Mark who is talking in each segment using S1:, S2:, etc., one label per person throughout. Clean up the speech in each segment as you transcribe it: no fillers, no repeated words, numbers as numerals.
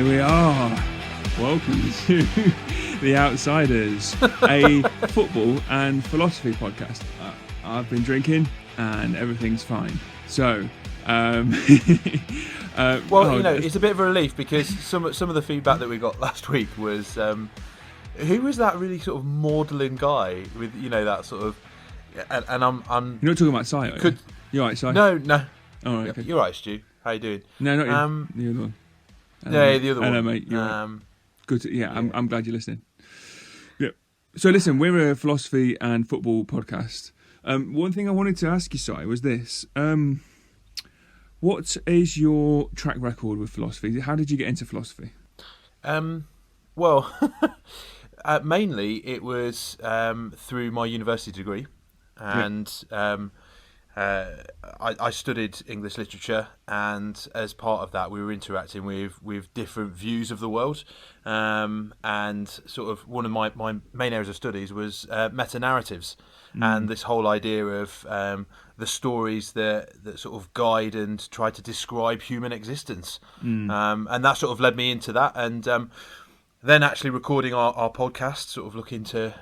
S1: we are. Welcome to The Outsiders, a football and philosophy podcast. I've been drinking and everything's fine. So,
S2: it's a bit of a relief because some of the feedback that we got last week was, who was that really sort of maudlin guy with that sort of, and I'm.
S1: You're not talking about Si, are you? You're right, Si?
S2: No.
S1: Oh, right, okay.
S2: You're right, Stu. How you doing?
S1: No, not you. The other one.
S2: The other one.
S1: Hello, mate. You're right. Good. I'm glad you're listening. Yeah. So listen, we're a philosophy and football podcast. One thing I wanted to ask you, Si, was this: what is your track record with philosophy? How did you get into philosophy?
S2: Mainly it was through my university degree, and I studied English literature, and as part of that, we were interacting with different views of the world, and sort of one of my main areas of studies was meta-narratives, and this whole idea of the stories that sort of guide and try to describe human existence, and that sort of led me into that, and then actually recording our podcast, sort of looking to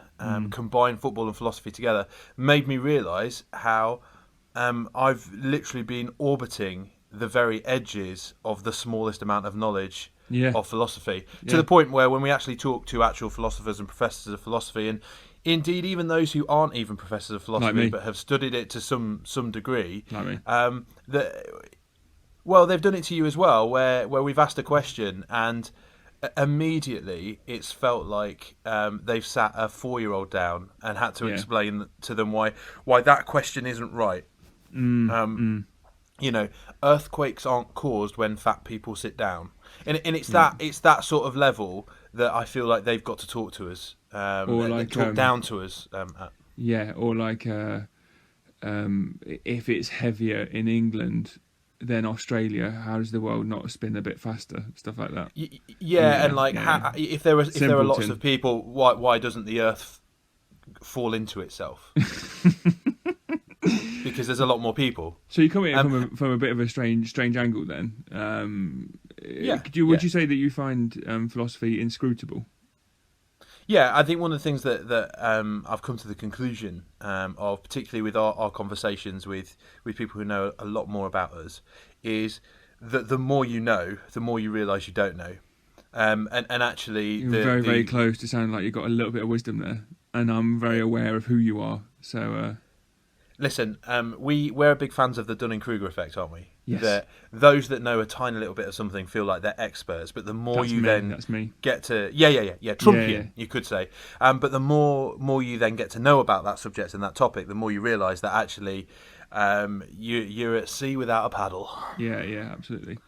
S2: combine football and philosophy together, made me realise how I've literally been orbiting the very edges of the smallest amount of knowledge of philosophy, to the point where when we actually talk to actual philosophers and professors of philosophy, and indeed even those who aren't even professors of philosophy but have studied it to some degree, they've done it to you as well, where we've asked a question and immediately it's felt like they've sat a 4-year-old down and had to explain to them why that question isn't right. Earthquakes aren't caused when fat people sit down, and it's that sort of level that I feel like they've got to talk to us, or talk down to us.
S1: If it's heavier in England than Australia, how does the world not spin a bit faster? Stuff like that.
S2: If there are lots of people, why doesn't the Earth fall into itself? Because there's a lot more people.
S1: So you come in from a bit of a strange angle then. Would you say that you find philosophy inscrutable?
S2: Yeah, I think one of the things that I've come to the conclusion of, particularly with our conversations with people who know a lot more about us, is that the more you know, the more you realise you don't know. And actually,
S1: you're very close to sounding like you've got a little bit of wisdom there, and I'm very aware of who you are. So.
S2: Listen, we're big fans of the Dunning-Kruger effect, aren't we?
S1: Yes.
S2: That those that know a tiny little bit of something feel like they're experts, but the more
S1: that's me.
S2: Get to Trumpian, you could say. But the more you then get to know about that subject and that topic, the more you realise that actually you're at sea without a paddle.
S1: Yeah, absolutely.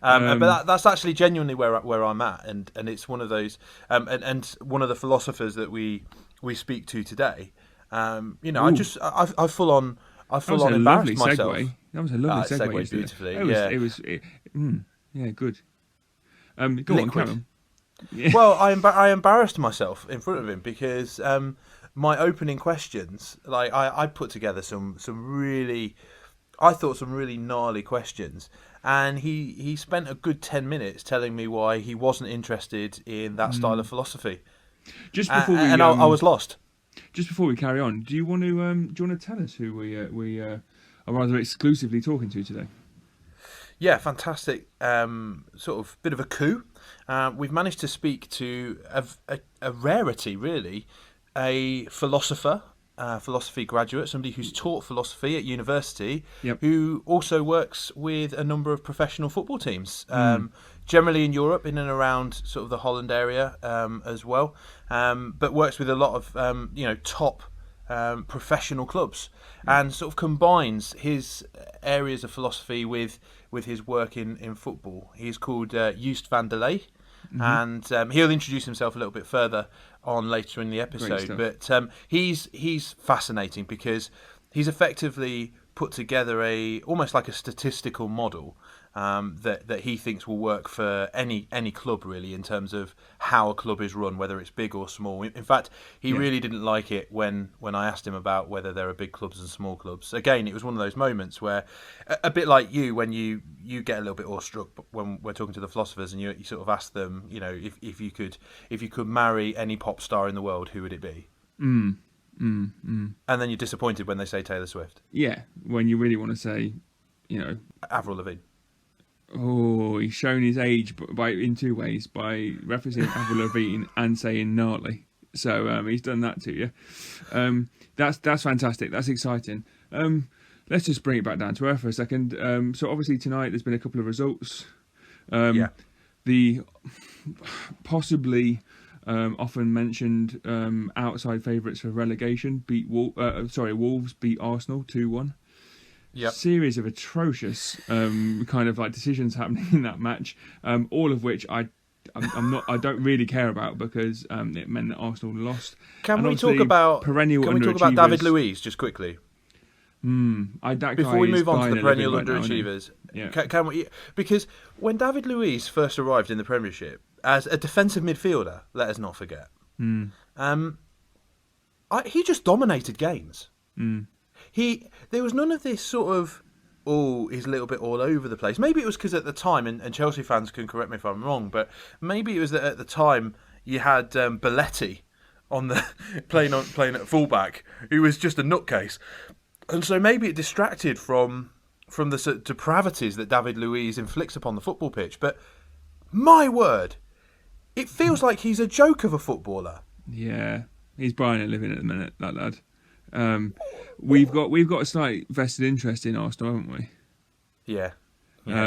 S2: But that's actually genuinely where I'm at, and it's one of those, and one of the philosophers that we speak to today. I full on embarrassed myself.
S1: That was a lovely segue.
S2: Segued beautifully.
S1: Good. Go on, carry on. Yeah.
S2: Well, I embarrassed myself in front of him because my opening questions, like I put together some really gnarly questions, and he spent a good 10 minutes telling me why he wasn't interested in that style of philosophy.
S1: Just before
S2: I was lost.
S1: Just before we carry on, do you want to tell us who we are rather exclusively talking to today?
S2: Yeah, fantastic. Sort of bit of a coup. We've managed to speak to a rarity, really, a philosopher, philosophy graduate, somebody who's taught philosophy at university, who also works with a number of professional football teams, generally in Europe, in and around sort of the Holland area as well, but works with a lot of top professional clubs, and sort of combines his areas of philosophy with his work in football. He's called Joost van der Leij, and he'll introduce himself a little bit further on later in the episode. But he's fascinating because he's effectively put together almost like a statistical model that he thinks will work for any club really, in terms of how a club is run, whether it's big or small. In fact, he really didn't like it when I asked him about whether there are big clubs and small clubs. Again, it was one of those moments where, a bit like you, when you get a little bit awestruck when we're talking to the philosophers, and you sort of ask them, if you could marry any pop star in the world, who would it be? And then you're disappointed when they say Taylor Swift.
S1: Yeah, when you really want to say,
S2: Avril Lavigne.
S1: Oh, he's shown his age in two ways, by referencing Avril Lavigne and saying gnarly. So he's done that to you. That's fantastic. That's exciting. Let's just bring it back down to earth for a second. So obviously tonight there's been a couple of results. The possibly often mentioned outside favourites for relegation Wolves beat Arsenal 2-1.
S2: Yep.
S1: Series of atrocious kind of like decisions happening in that match, all of which I don't really care about, because it meant that Arsenal lost.
S2: Can we talk about David Luiz just quickly?
S1: Before
S2: we move on to the perennial underachievers, can we? Because when David Luiz first arrived in the Premiership as a defensive midfielder, let us not forget, he just dominated games. There was none of this sort of, he's a little bit all over the place. Maybe it was because at the time, and Chelsea fans can correct me if I'm wrong, but maybe it was that at the time you had Belletti on the playing at fullback, who was just a nutcase, and so maybe it distracted from the sort of depravities that David Luiz inflicts upon the football pitch. But my word, it feels like he's a joke of a footballer.
S1: Yeah, he's buying a living at the minute, that lad. We've got a slight vested interest in Arsenal, haven't we?
S2: Yeah.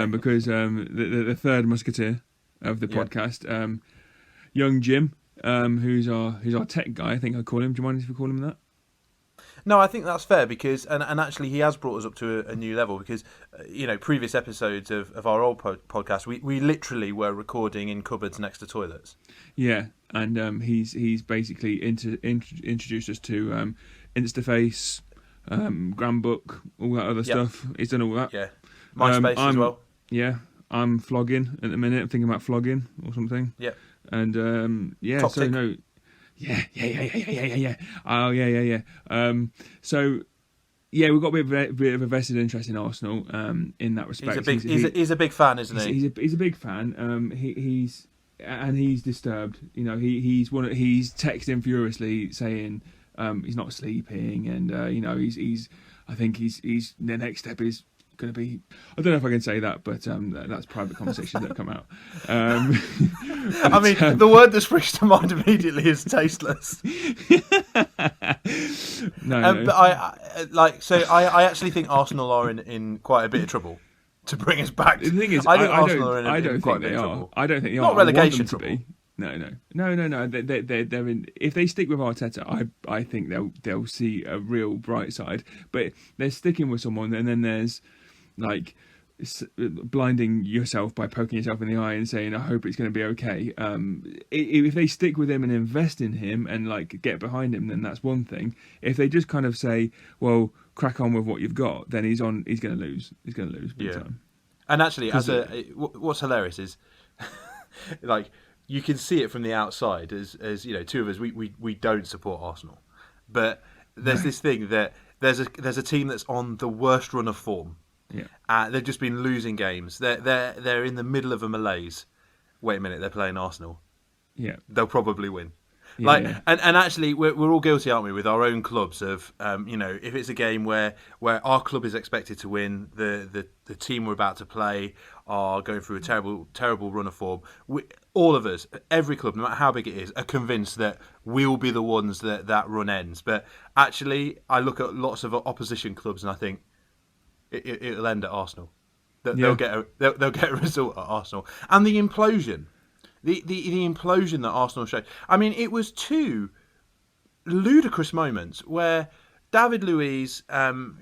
S1: Because the third musketeer of the podcast, young Jim, who's our tech guy, I think I call him. Do you mind if we call him that?
S2: No, I think that's fair, because and actually he has brought us up to a new level, because previous episodes of our old podcast, we literally were recording in cupboards next to toilets. Yeah,
S1: and he's basically introduced us to Instaface, Grandbook, all that other stuff. He's done all that.
S2: Yeah, MySpace as well.
S1: Yeah, I'm flogging at the minute. I'm thinking about flogging or something.
S2: Yeah,
S1: and
S2: Top
S1: so
S2: tick.
S1: no. Yeah. Oh, yeah. So, yeah, we've got a bit of a vested interest in Arsenal in that respect.
S2: He's a big fan, isn't he?
S1: He's a big fan. He's disturbed. He's texting furiously saying he's not sleeping, and he's. I think he's the next step is going to be, I don't know if I can say that, but that's private conversations that come out.
S2: I mean, the word that springs to mind immediately is tasteless.
S1: No.
S2: But I actually think Arsenal are in quite a bit of trouble. To bring us back,
S1: the thing is,
S2: I think Arsenal are in quite a bit of
S1: are.
S2: trouble.
S1: I don't think they are.
S2: Not relegation
S1: trouble.
S2: To be.
S1: No. They're in. If they stick with Arteta, I think they'll see a real bright side. But they're sticking with someone, and then there's like blinding yourself by poking yourself in the eye and saying, I hope it's going to be okay. If they stick with him and invest in him and like get behind him, then that's one thing. If they just kind of say, well, crack on with what you've got, then he's going to lose big time.
S2: And actually, what's hilarious is like you can see it from the outside as two of us, we don't support Arsenal, but there's this thing that there's a team that's on the worst run of form.
S1: Yeah,
S2: they've just been losing games. They're in the middle of a malaise. Wait a minute, they're playing Arsenal.
S1: Yeah,
S2: they'll probably win.
S1: Yeah.
S2: And actually, we're all guilty, aren't we, with our own clubs of if it's a game where our club is expected to win, the team we're about to play are going through a terrible run of form. All of us, every club, no matter how big it is, are convinced that we'll be the ones that run ends. But actually, I look at lots of opposition clubs and I think it'll end at Arsenal. They'll get a result at Arsenal. And the implosion. The implosion that Arsenal showed. I mean, it was two ludicrous moments where David Luiz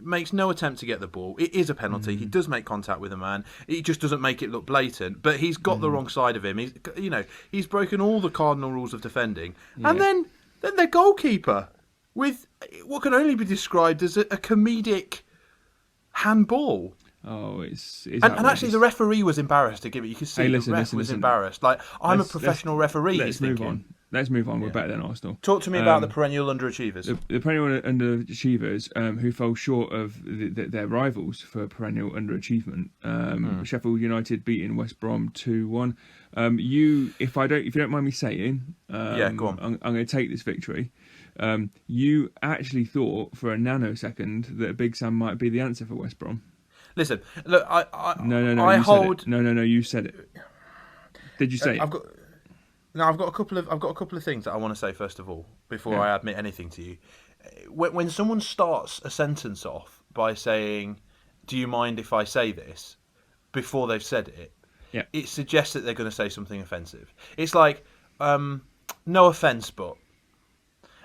S2: makes no attempt to get the ball. It is a penalty. He does make contact with a man. He just doesn't make it look blatant. But he's got the wrong side of him. He's broken all the cardinal rules of defending. Yeah. And then their goalkeeper with what can only be described as a comedic handball.
S1: Oh, it's
S2: and actually the referee was embarrassed to give it. You could see
S1: Hey,
S2: the ref was embarrassed. Like, I'm a professional referee.
S1: Let's move on. Let's move on. We're better than Arsenal.
S2: Talk to me about the perennial underachievers.
S1: The perennial underachievers who fell short of their rivals for perennial underachievement. Sheffield United beating West Brom 2-1. If you don't mind me saying,
S2: go on.
S1: I'm going to take this victory. You actually thought for a nanosecond that Big Sam might be the answer for West Brom.
S2: Listen, look,
S1: No, you said it. Did you say it?
S2: I've got a couple of things that I want to say first of all before I admit anything to you. When someone starts a sentence off by saying, "Do you mind if I say this?" before they've said it, it suggests that they're going to say something offensive. It's like, no offense, but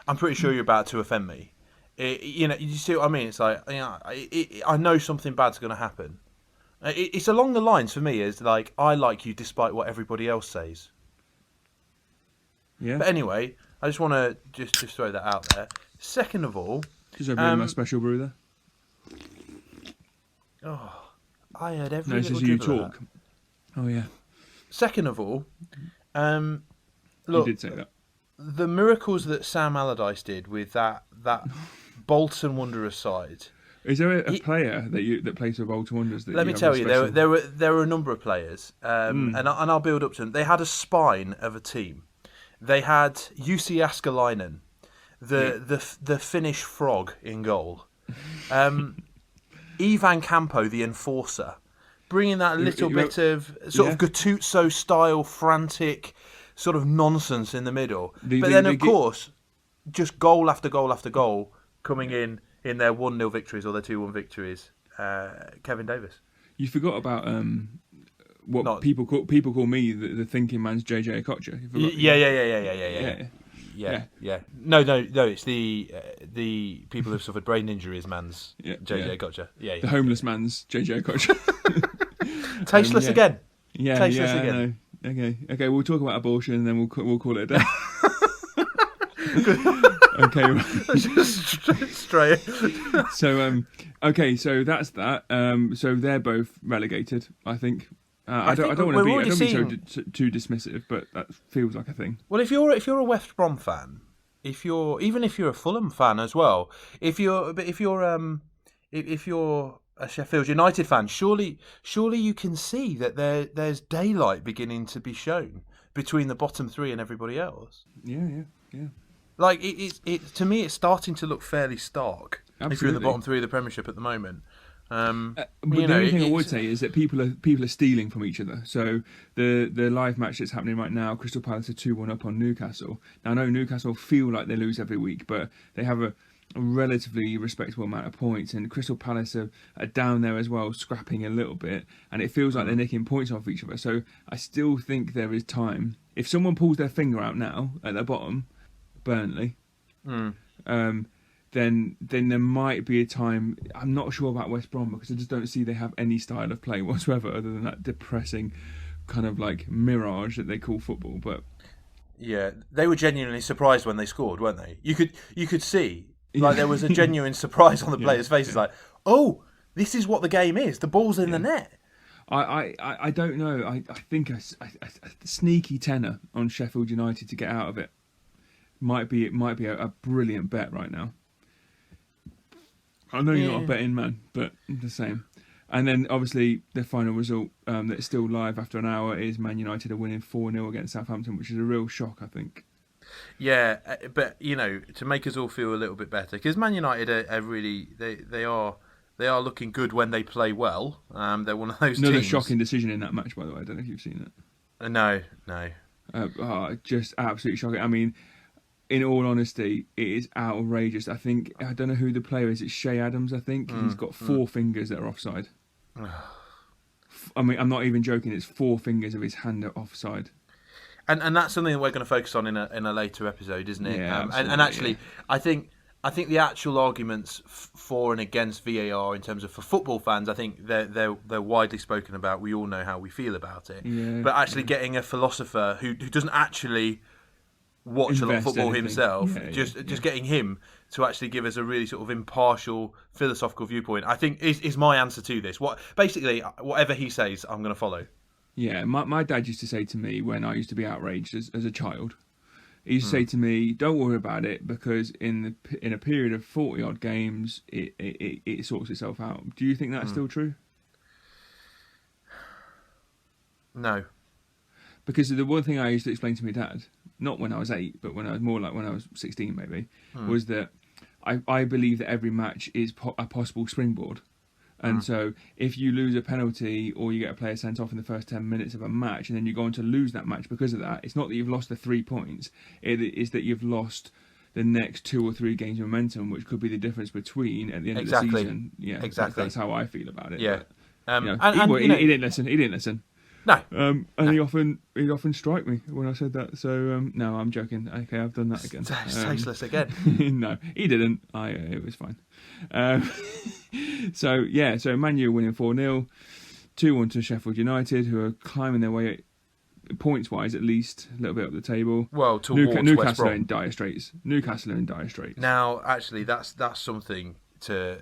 S2: I'm pretty sure you're about to offend me. You see what I mean? It's like, I know something bad's going to happen. It's along the lines for me is like, I like you despite what everybody else says.
S1: Yeah.
S2: But anyway, I just want to just throw that out there. Second of all,
S1: just opening my special brew there.
S2: Oh, I heard every little
S1: you
S2: dribble
S1: talk. Oh yeah.
S2: Second of all, look,
S1: you did say that.
S2: The miracles that Sam Allardyce did with that Bolton Wanderers side.
S1: Is there a player that plays for Bolton Wanderers?
S2: Let me tell you, there were a number of players, and I'll build up to them. They had a spine of a team. They had Jussi Askelainen, the Finnish frog in goal. Ivan Campo, the enforcer, bringing that little bit of sort of Gattuso style frantic sort of nonsense in the middle. But then, of course, just goal after goal after goal coming in their 1-0 victories or their 2-1 victories. Kevin Davis. You
S1: forgot about what people call me the thinking man's JJ Okocha.
S2: Yeah. No. It's the people who've suffered brain injuries man's JJ Okocha. Yeah.
S1: The homeless man's JJ Okocha.
S2: Tasteless again.
S1: Yeah.
S2: Tasteless again.
S1: Okay. We'll talk about abortion and then we'll call it a day. Okay.
S2: Just straight.
S1: So so that's that. So they're both relegated, I think. I don't want to be too dismissive, but that feels like a thing.
S2: Well, if you're a West Brom fan, even if you're a Fulham fan as well, if you're a Sheffield United fan, surely you can see that there's daylight beginning to be shown between the bottom three and everybody else.
S1: Yeah.
S2: Like to me, it's starting to look fairly stark.
S1: Absolutely.
S2: If you're in the bottom three of the Premiership at the moment.
S1: But the only thing I would say is that people are stealing from each other. So the live match that's happening right now, Crystal Palace are 2-1 up on Newcastle. Now I know Newcastle feel like they lose every week, but they have a relatively respectable amount of points, and Crystal Palace are down there as well, scrapping a little bit, and it feels like they're nicking points off each other. So I still think there is time. If someone pulls their finger out now at the bottom, Burnley, then there might be a time. I'm not sure about West Brom because I just don't see they have any style of play whatsoever other than that depressing kind of like mirage that they call football. But
S2: yeah, they were genuinely surprised when they scored, weren't they? You could see like there was a genuine surprise on the players' faces, like, oh, this is what the game is. The ball's in the net.
S1: I don't know. I think a sneaky tenner on Sheffield United to get out of it might be a brilliant bet right now. I know you're not a betting man, but the same. And then obviously the final result that's still live after an hour is Man United are winning 4-0 against Southampton, which is a real shock, I think.
S2: Yeah, but to make us all feel a little bit better, because Man United are really they are looking good when they play well. They're one of those
S1: Another
S2: teams.
S1: shocking decision in that match, by the way. I don't know if you've seen it.
S2: No.
S1: Just absolutely shocking. I mean, in all honesty, it is outrageous. I don't know who the player is. It's Shea Adams, I think. He's got 4 fingers that are offside. I mean, I'm not even joking. It's 4 fingers of his hand are offside.
S2: And that's something that we're going to focus on in a later episode, isn't it?
S1: Yeah,
S2: and actually, I think the actual arguments for and against VAR in terms of for football fans, I think they're widely spoken about. We all know how we feel about it.
S1: Yeah,
S2: but actually getting a philosopher who doesn't actually watch a lot of
S1: invest
S2: football
S1: anything.
S2: himself.
S1: Yeah,
S2: Just getting him to actually give us a really sort of impartial philosophical viewpoint, I think is my answer to this. Basically whatever he says, I'm going to follow.
S1: Yeah, my dad used to say to me when I used to be outraged as a child, he used to say to me, "Don't worry about it, because in a period of 40 odd games, it sorts itself out." Do you think that's still true?
S2: No.
S1: Because the one thing I used to explain to my dad, not when I was 8, but when I was more like when I was 16 maybe, was that I believe that every match is a possible springboard. And so if you lose a penalty or you get a player sent off in the first 10 minutes of a match and then you go on to lose that match because of that, it's not that you've lost the 3 points, it is that you've lost the next 2 or 3 games of momentum, which could be the difference between at the end of the season. Yeah,
S2: exactly.
S1: That's how I feel about it.
S2: Yeah.
S1: But, he didn't listen. He didn't listen.
S2: No.
S1: And he often strike me when I said that. So no, I'm joking. Okay, I've done that again.
S2: Tasteless again.
S1: No, he didn't. It was fine. So Man U winning 4-0, 2-1 to Sheffield United, who are climbing their way points wise at least a little bit up the table.
S2: Well, towards
S1: Newcastle are in dire straits.
S2: Now, actually, that's something to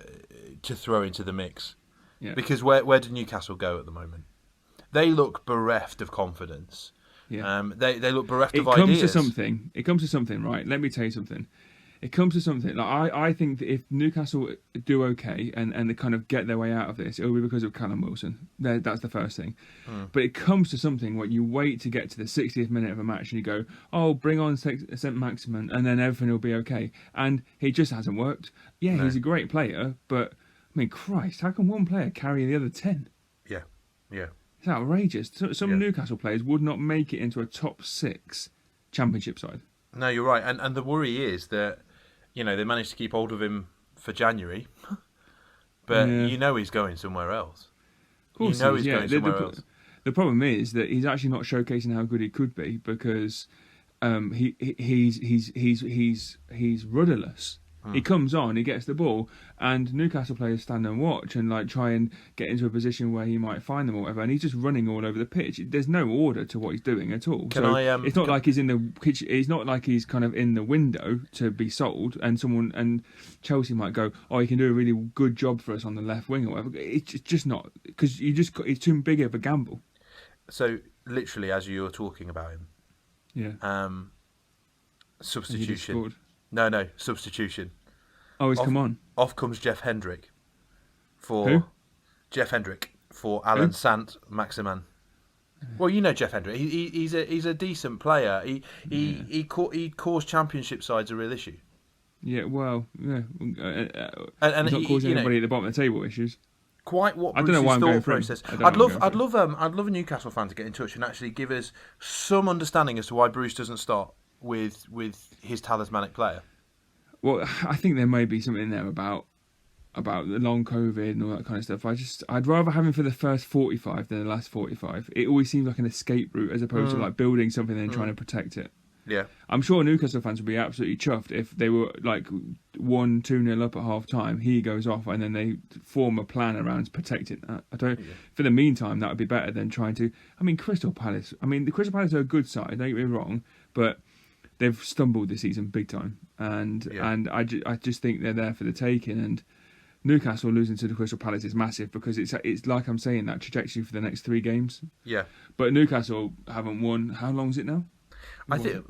S2: throw into the mix.
S1: Yeah.
S2: Because where do Newcastle go at the moment? They look bereft of confidence.
S1: Yeah.
S2: They look bereft of ideas.
S1: It comes to something, right? Let me tell you something. It comes to something. Like I think that if Newcastle do okay and they kind of get their way out of this, it'll be because of Callum Wilson. That's the first thing. But it comes to something where you wait to get to the 60th minute of a match and you go, "Oh, bring on St. Maximin," and then everything will be okay. And he just hasn't worked. Yeah, no. He's a great player, but I mean, Christ, how can one player carry the other 10?
S2: Yeah.
S1: It's outrageous. Some Newcastle players would not make it into a top 6 championship side.
S2: No, you're right. And the worry is that, they managed to keep hold of him for January, but he's going somewhere else.
S1: Of course he's going somewhere else. The problem is that he's actually not showcasing how good he could be because he's rudderless. He comes on, he gets the ball, and Newcastle players stand and watch and try and get into a position where he might find them or whatever, and he's just running all over the pitch. There's no order to what he's doing at all. It's not like he's in the kitchen. It's not like he's kind of in the window to be sold, and Chelsea might go, "Oh, he can do a really good job for us on the left wing or whatever." It's just not, because it's too big of a gamble.
S2: So literally, as you were talking about him, substitution. No, substitution.
S1: Oh, he's come on.
S2: Off comes Jeff Hendrick for
S1: Who?
S2: Jeff Hendrick for Alan Sant Maximan. Well, you know Jeff Hendrick. He's a decent player. He caused championship sides a real issue.
S1: Yeah, well, yeah.
S2: And
S1: he's not causing anybody at the bottom of the table issues.
S2: Quite what
S1: I don't know why I'm going
S2: process.
S1: I'd
S2: love a Newcastle fan to get in touch and actually give us some understanding as to why Bruce doesn't start with his talismanic player.
S1: Well, I think there may be something in there about the long COVID and all that kind of stuff. I'd rather have him for the first 45 than the last 45. It always seems like an escape route as opposed to building something and trying to protect it.
S2: Yeah,
S1: I'm sure Newcastle fans would be absolutely chuffed if they were 1-2-0 up at half time. He goes off and then they form a plan around protecting that. For the meantime, that would be better than trying to. I mean, Crystal Palace. the Crystal Palace are a good side. Don't get me wrong, but they've stumbled this season big time, and I just think they're there for the taking. And Newcastle losing to the Crystal Palace is massive because it's like I'm saying, that trajectory for the next 3 games.
S2: Yeah.
S1: But Newcastle haven't won. How long is it now?
S2: I think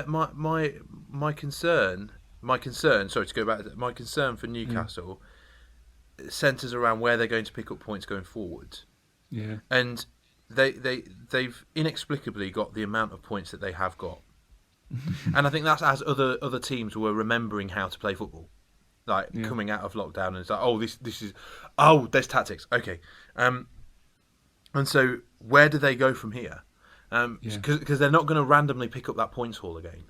S2: my concern. Sorry to go back to that. My concern for Newcastle centres around where they're going to pick up points going forward.
S1: Yeah.
S2: And they've inexplicably got the amount of points that they have got. And I think that's as other teams were remembering how to play football, coming out of lockdown, and it's like, there's tactics, okay, and so where do they go from here? Because they're not going to randomly pick up that points haul again.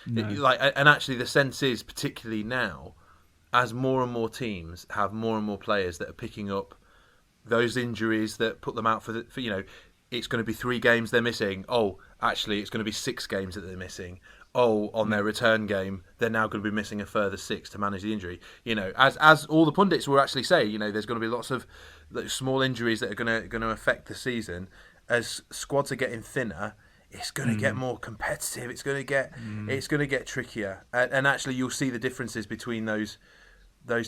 S1: No.
S2: And actually, the sense is, particularly now, as more and more teams have more and more players that are picking up those injuries that put them out for it's going to be 3 games they're missing. Oh, actually, it's going to be 6 games that they're missing. Oh, on their return game, they're now going to be missing a further 6 to manage the injury. As all the pundits will actually say, there's going to be lots of small injuries that are going to affect the season. As squads are getting thinner, it's going to get more competitive. It's going to get trickier, and actually you'll see the differences between those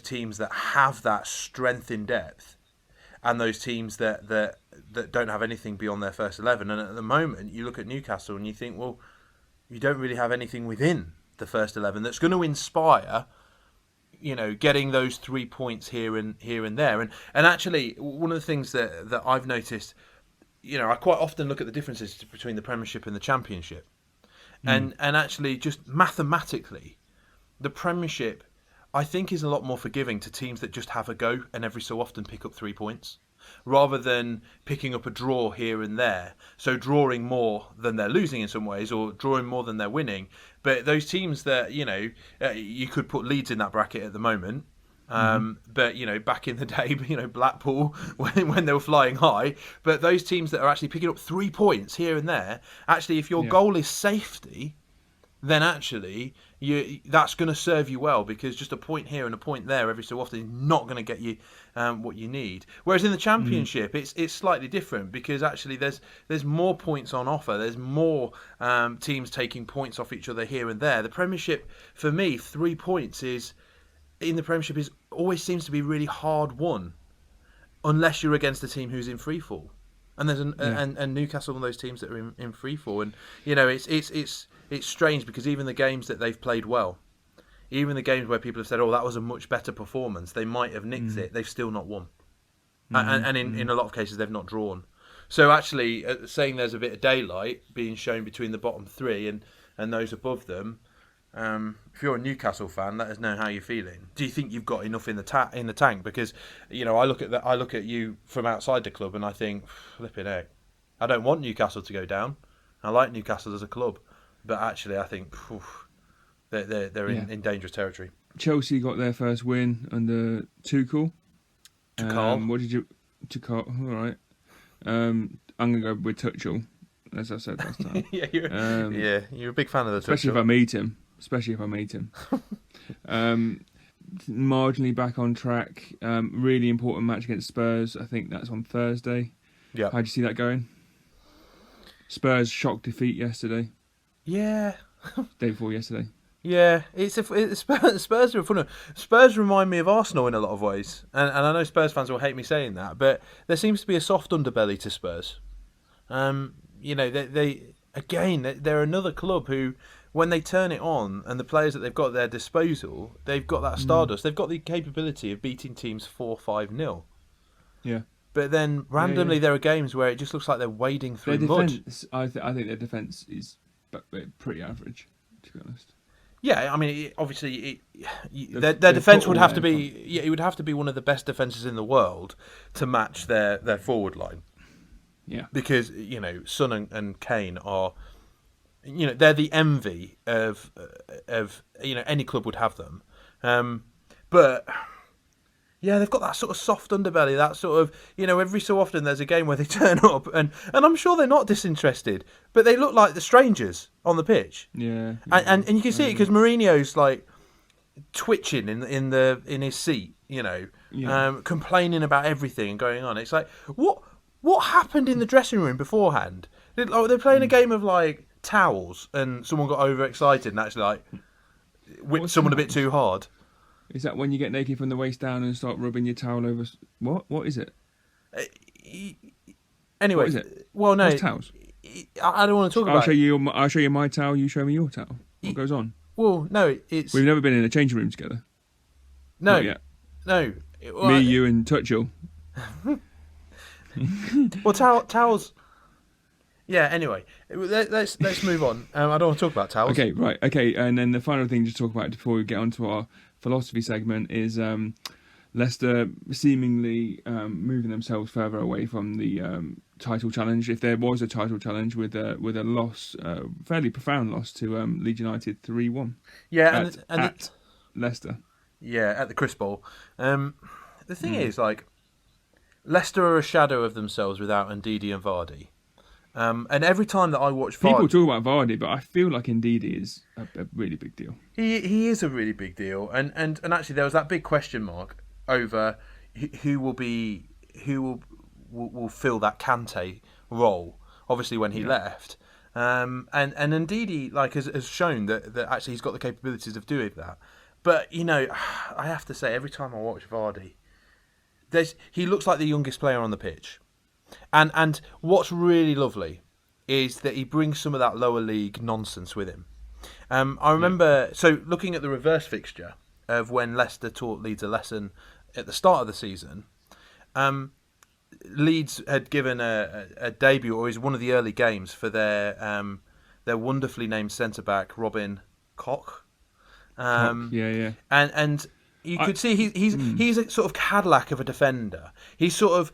S2: teams that have that strength in depth and those teams that don't have anything beyond their first 11. And at the moment, you look at Newcastle and you think, well, you don't really have anything within the first 11 that's going to inspire, getting those 3 points here and there. And actually, one of the things that I've noticed, I quite often look at the differences between the Premiership and the Championship. And actually, just mathematically, the Premiership, I think, is a lot more forgiving to teams that just have a go and every so often pick up 3 points, rather than picking up a draw here and there. So drawing more than they're losing in some ways, or drawing more than they're winning. But those teams that, you could put Leeds in that bracket at the moment. But, back in the day, Blackpool, when they were flying high. But those teams that are actually picking up 3 points here and there, actually, if your goal is safety, then actually that's going to serve you well, because just a point here and a point there every so often is not going to get you what you need. Whereas in the Championship, it's slightly different, because actually there's more points on offer. There's more teams taking points off each other here and there. The Premiership, for me, 3 points in the Premiership always seems to be really hard won, unless you're against a team who's in free fall. And there's and Newcastle, one of those teams that are in free fall, and it's strange, because even the games that they've played well, even the games where people have said, "Oh, that was a much better performance," they might have nicked it. They've still not won, and in a lot of cases they've not drawn. So actually, saying there's a bit of daylight being shown between the bottom 3 and those above them. If you're a Newcastle fan, let us know how you're feeling. Do you think you've got enough in the tank? Because I look at you from outside the club and I think, flipping heck, I don't want Newcastle to go down. I like Newcastle as a club, but actually I think they're in dangerous territory.
S1: Chelsea got their first win under Tuchel. What did you? Tuchel, all right. I'm gonna go with Tuchel, as I said last time.
S2: You're a big fan of the Tuchel.
S1: Especially if I meet him. Marginally back on track. Really important match against Spurs. I think that's on Thursday.
S2: Yeah.
S1: How'd you see that going? Spurs shock defeat yesterday.
S2: Yeah.
S1: Day before yesterday.
S2: Yeah, Spurs are fun. Spurs remind me of Arsenal in a lot of ways, and I know Spurs fans will hate me saying that, but there seems to be a soft underbelly to Spurs. They're another club who, when they turn it on, and the players that they've got at their disposal, they've got that stardust. They've got the capability of beating teams 4-5-0.
S1: Yeah.
S2: But then randomly there are games where it just looks like they're wading through mud.
S1: I think their defence is pretty average, to be honest.
S2: Yeah, I mean, obviously, their defence would have to be. Yeah, it would have to be one of the best defences in the world to match their forward line.
S1: Yeah,
S2: because Son and Kane are, they're the envy of any club would have them, but. Yeah, they've got that sort of soft underbelly, that sort of, every so often there's a game where they turn up and I'm sure they're not disinterested, but they look like the strangers on the pitch.
S1: Yeah.
S2: And you can see it because Mourinho's like twitching in his seat, complaining about everything and going on. It's like, what happened in the dressing room beforehand? They're playing a game of like towels and someone got overexcited and actually like whipped someone a bit too hard.
S1: Is that when you get naked from the waist down and start rubbing your towel over? What is it?
S2: Anyway,
S1: what is it?
S2: Well, no.
S1: What's towels?
S2: I don't want to talk about it.
S1: I'll show you my towel, you show me your towel. What goes on?
S2: Well, no, it's...
S1: We've never been in a changing room together.
S2: No.
S1: Not yet.
S2: No. Well,
S1: me, you and Tuchel.
S2: Well, towels... Yeah, anyway, let's move on. I don't want to talk about towels.
S1: Okay, right. Okay, and then the final thing to talk about before we get on to our philosophy segment is Leicester seemingly moving themselves further away from the title challenge. If there was a title challenge with a loss, fairly profound loss to Leeds United 3-1.
S2: Yeah,
S1: at Leicester.
S2: Yeah, at the Chris Bowl. The thing is, like, Leicester are a shadow of themselves without Ndidi and Vardy. And every time that I watch Vardy... People
S1: talk about Vardy, but I feel like Ndidi is a really big deal.
S2: He is a really big deal. And actually there was that big question mark over who will fill that Kante role, obviously when he left. And Ndidi has shown that actually he's got the capabilities of doing that. But I have to say, every time I watch Vardy, he looks like the youngest player on the pitch. And what's really lovely is that he brings some of that lower league nonsense with him. I remember, so looking at the reverse fixture of when Leicester taught Leeds a lesson at the start of the season, Leeds had given a debut, or is one of the early games, for their wonderfully named centre-back, Robin Koch.
S1: Yeah.
S2: And you could see he's a sort of Cadillac of a defender. He sort of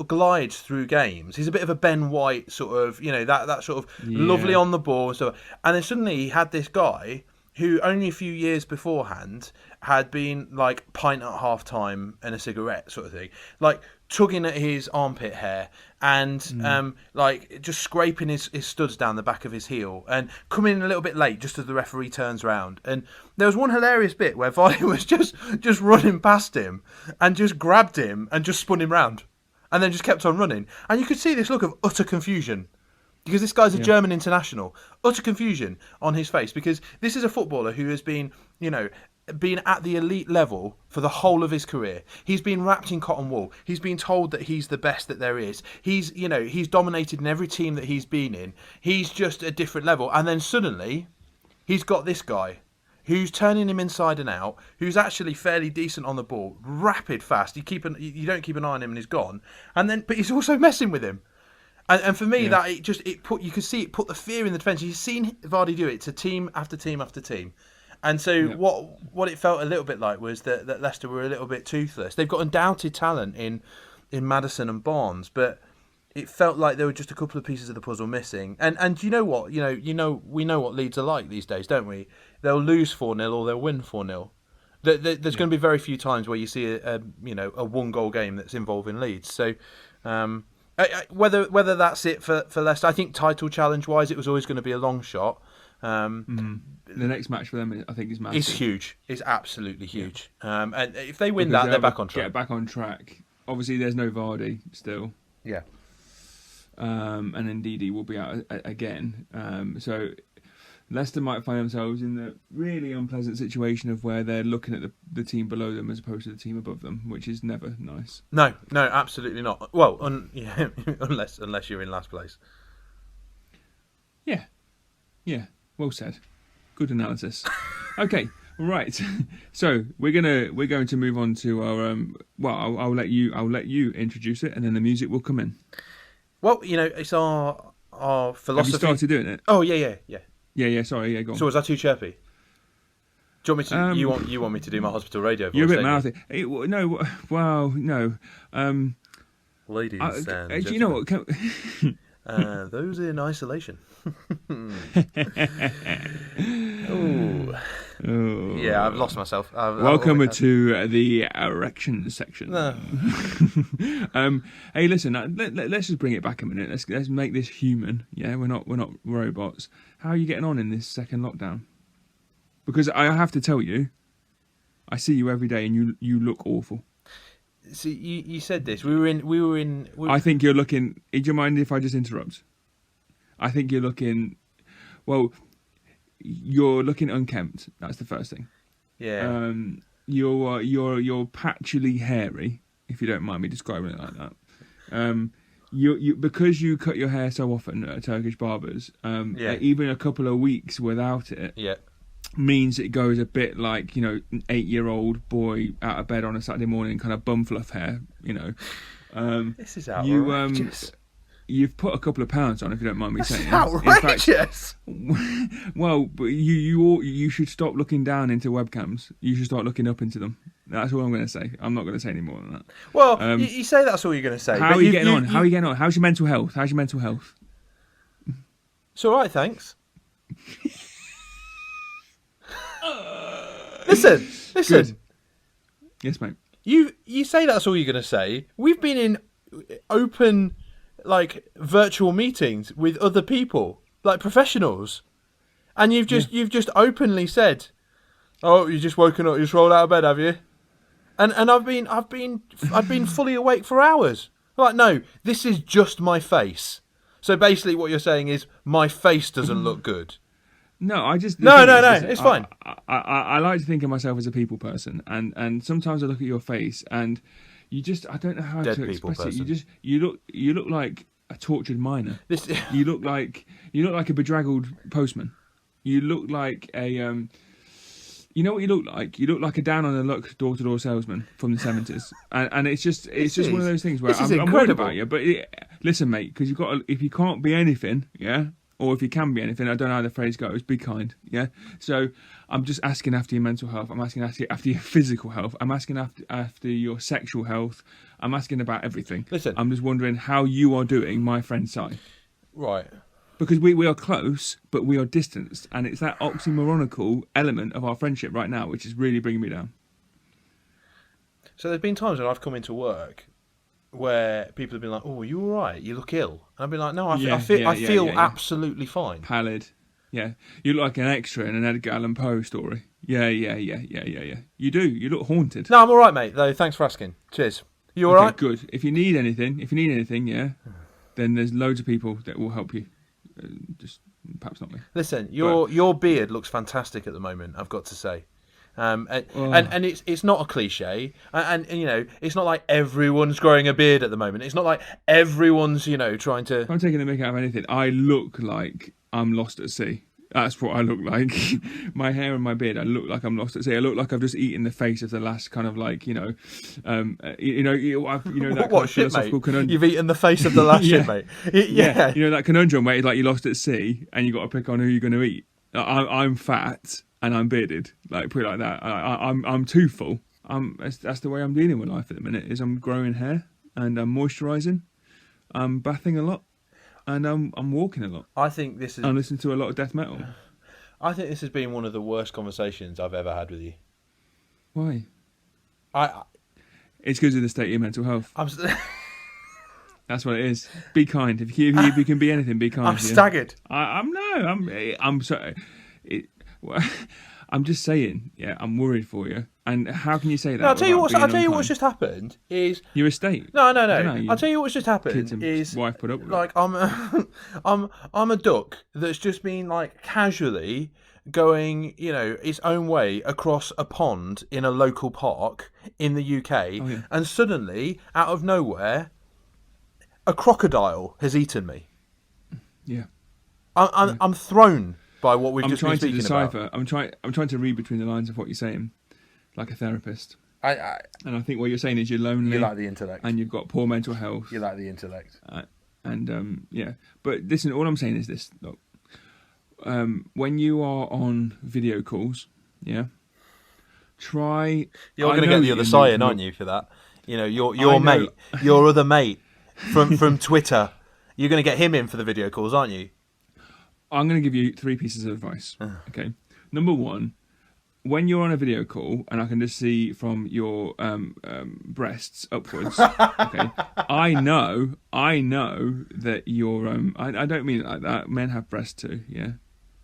S2: glides through games. He's a bit of a Ben White sort of, that sort of lovely on the ball and stuff. And then suddenly he had this guy who only a few years beforehand had been like pint at half time and a cigarette sort of thing, like tugging at his armpit hair and like just scraping his studs down the back of his heel and coming in a little bit late just as the referee turns round. And there was one hilarious bit where Vardy was just running past him and just grabbed him and just spun him round and then just kept on running. And you could see this look of utter confusion, because this guy's a German international. Utter confusion on his face, because this is a footballer who has been, been at the elite level for the whole of his career. He's been wrapped in cotton wool. He's been told that he's the best that there is. He's dominated in every team that he's been in. He's just a different level. And then suddenly, he's got this guy who's turning him inside and out, who's actually fairly decent on the ball, rapid, fast. You don't keep an eye on him and he's gone. But he's also messing with him. And for me, that you could see it put the fear in the defence. You've seen Vardy do it to team after team after team. And so what it felt a little bit like was that Leicester were a little bit toothless. They've got undoubted talent in Maddison and Barnes, but it felt like there were just a couple of pieces of the puzzle missing. And you know what? We know what Leeds are like these days, don't we? They'll lose 4-0 or they'll win 4-0. There's going to be very few times where you see a one-goal game that's involving Leeds. So whether that's it for Leicester, I think title challenge-wise, it was always going to be a long shot.
S1: The next match for them, I think, is massive.
S2: It's huge. It's absolutely huge. And if they win that, they're back on track.
S1: Get back on track. Obviously, there's no Vardy still.
S2: Yeah.
S1: And then Ndidi will be out again. So Leicester might find themselves in the really unpleasant situation of where they're looking at the team below them as opposed to the team above them, which is never nice.
S2: No, absolutely not. Well, unless you're in last place.
S1: Yeah. Well said. Good analysis. Okay, right. So we're going to move on to our. I'll let you introduce it, and then the music will come in.
S2: Well, it's our philosophy.
S1: Have you started doing it?
S2: Oh yeah.
S1: Yeah. Sorry, go on.
S2: So was that too chirpy? Do you want me to? You want me to do my hospital radio voice?
S1: You're a bit mouthy. No.
S2: Ladies and gentlemen.
S1: Do you know what?
S2: Those in isolation. Oh. Yeah, I've lost myself.
S1: Welcome to the erection section.
S2: No.
S1: Hey, listen. Let's just bring it back a minute. Let's make this human. Yeah, we're not robots. How are you getting on in this second lockdown? Because I have to tell you, I see you every day, and you look awful.
S2: See, you said this. We were in.
S1: I think you're looking. Do you mind if I just interrupt? I think you're looking. Well, you're looking unkempt. That's the first thing.
S2: Yeah.
S1: You're patchily hairy, if you don't mind me describing it like that. You because you cut your hair so often at Turkish barbers. Even a couple of weeks without it.
S2: Yeah.
S1: Means it goes a bit like, an 8-year-old boy out of bed on a Saturday morning, kind of bum fluff hair,
S2: This is outrageous.
S1: You've put a couple of pounds on, if you don't mind me saying.
S2: Outrageous.
S1: In fact, well, but you should stop looking down into webcams. You should start looking up into them. That's all I'm going to say. I'm not going to say any more than that.
S2: Well, you say that's all you're going to say.
S1: How are you getting on? How are you getting on? How's your mental health?
S2: It's all right, thanks. Listen.
S1: Good. Yes, mate.
S2: You say that's all you're going to say. We've been in open, virtual meetings with other people, like professionals, and you've just openly said, "Oh, you just woken up, you just rolled out of bed, have you?" And I've been fully awake for hours. Like, no, this is just my face. So basically, what you're saying is my face doesn't look good.
S1: No, I just
S2: No. It's fine.
S1: I like to think of myself as a people person, and sometimes I look at your face, and you just I don't know how
S2: Dead
S1: to
S2: people
S1: express it.
S2: person.
S1: You look like a tortured miner. You look like a bedraggled postman. You look like a you know what you look like? You look like a down on the luck door-to-door salesman from the 70s, and it's just one of those things where I'm worried about you. But listen, mate, because if you can't be anything, yeah. Or if you can be anything, I don't know how the phrase goes, be kind, yeah? So I'm just asking after your mental health. I'm asking after your physical health. I'm asking after your sexual health. I'm asking about everything.
S2: Listen.
S1: I'm just wondering how you are doing, my friend Si.
S2: Right.
S1: Because we are close, but we are distanced. And it's that oxymoronical element of our friendship right now, which is really bringing me down.
S2: So there's been times when I've come into work where people have been like, "Oh, are you all right? You look ill." And I've been like, "No, I feel absolutely fine."
S1: Pallid. Yeah. You look like an extra in an Edgar Allan Poe story. Yeah. You do. You look haunted.
S2: No, I'm all right, mate, though. Thanks for asking. Cheers. You all right?
S1: Good. If you need anything, yeah, then there's loads of people that will help you. Just perhaps not me.
S2: Listen, your beard looks fantastic at the moment, I've got to say. And it's not a cliche, and you know, it's not like everyone's growing a beard at the moment. It's not like everyone's, you know, trying to.
S1: I'm taking the mick out of anything. I look like I'm lost at sea. That's what I look like. My hair and my beard, I look like I'm lost at sea. I look like I've just eaten the face of the last kind of like, that
S2: what
S1: kind of
S2: shit,
S1: philosophical
S2: mate?
S1: conundrum.
S2: You've eaten the face of the last shit, mate. Yeah.
S1: You know that conundrum where like you're lost at sea and you got to pick on who you're going to eat. I'm fat and I'm bearded, like put it like that. I'm too full. That's the way I'm dealing with life at the minute. Is I'm growing hair and I'm moisturising. I'm bathing a lot. And I'm walking a lot.
S2: I think this is.
S1: I'm listening to a lot of death metal.
S2: I think this has been one of the worst conversations I've ever had with you.
S1: Why? It's because of the state of your mental health. That's what it is. Be kind. If you can be anything, be kind.
S2: I'm staggered.
S1: I'm sorry. I'm just saying. Yeah, I'm worried for you. And how can you say that?
S2: No, I'll tell you what's just happened is
S1: your estate.
S2: No. I'll tell you what's just happened is
S1: wife put up with
S2: like I'm a duck that's just been like casually going, you know, its own way across a pond in a local park in the UK, and suddenly out of nowhere, a crocodile has eaten me.
S1: Yeah,
S2: I'm thrown by what we've just been speaking
S1: decipher.
S2: about.
S1: I'm trying to read between the lines of what you're saying, like a therapist.
S2: And
S1: I think what you're saying is you're lonely.
S2: You like the intellect,
S1: and you've got poor mental health.
S2: You like the intellect,
S1: But listen, all I'm saying is this: look, when you are on video calls, try.
S2: You're going to get the other side in, aren't you? For that, you know, your mate, your other mate from Twitter. You're going to get him in for the video calls, aren't you?
S1: I'm going to give you 3 pieces of advice. Okay. Number 1, when you're on a video call, and I can just see from your breasts upwards, okay, I know that you're. I don't mean it like that. Men have breasts too. Yeah,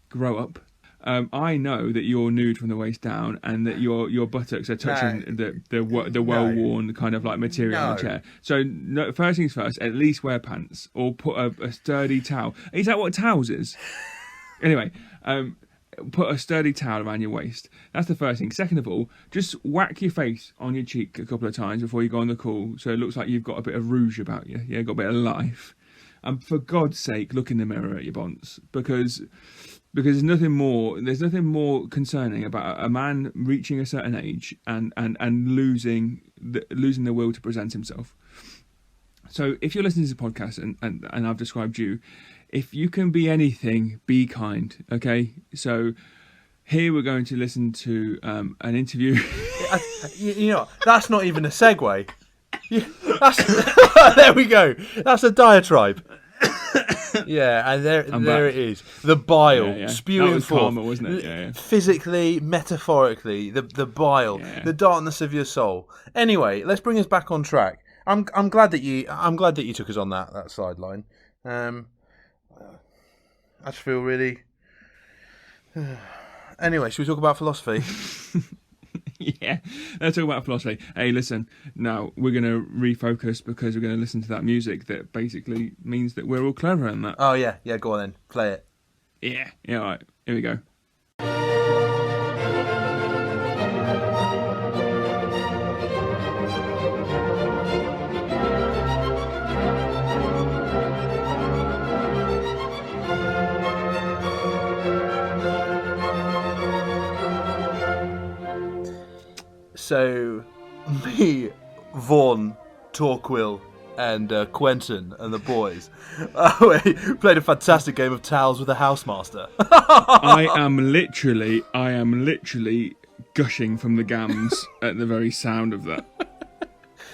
S1: grow up. I know that you're nude from the waist down, and that your buttocks are touching the well-worn kind of like material on the chair. So first things first, at least wear pants or put a sturdy towel. Is that what towels is? Anyway, put a sturdy towel around your waist. That's the first thing. Second of all, just whack your face on your cheek a couple of times before you go on the call, so it looks like you've got a bit of rouge about you. Yeah, got a bit of life. And for God's sake, look in the mirror at your bonds, because there's nothing more concerning about a man reaching a certain age and losing the will to present himself. So if you're listening to this podcast and I've described you, if you can be anything, be kind. Okay, so here we're going to listen to an interview.
S2: You know, that's not even a segue. There we go. That's a diatribe. Yeah, and there it is. The bile spewing forth.
S1: Karma, wasn't it? Yeah.
S2: Physically, metaphorically, the bile, the darkness of your soul. Anyway, let's bring us back on track. I'm glad that you took us on that sideline. I just feel really. Anyway, should we talk about philosophy?
S1: Yeah, let's talk about philosophy. Hey, listen, now we're going to refocus because we're going to listen to that music that basically means that we're all clever and that.
S2: Oh, yeah, go on then. Play it.
S1: Yeah, all right, here we go.
S2: So, me, Vaughan, Torquil, and Quentin and the boys we played a fantastic game of Towels with the Housemaster.
S1: I am literally gushing from the gams at the very sound of that.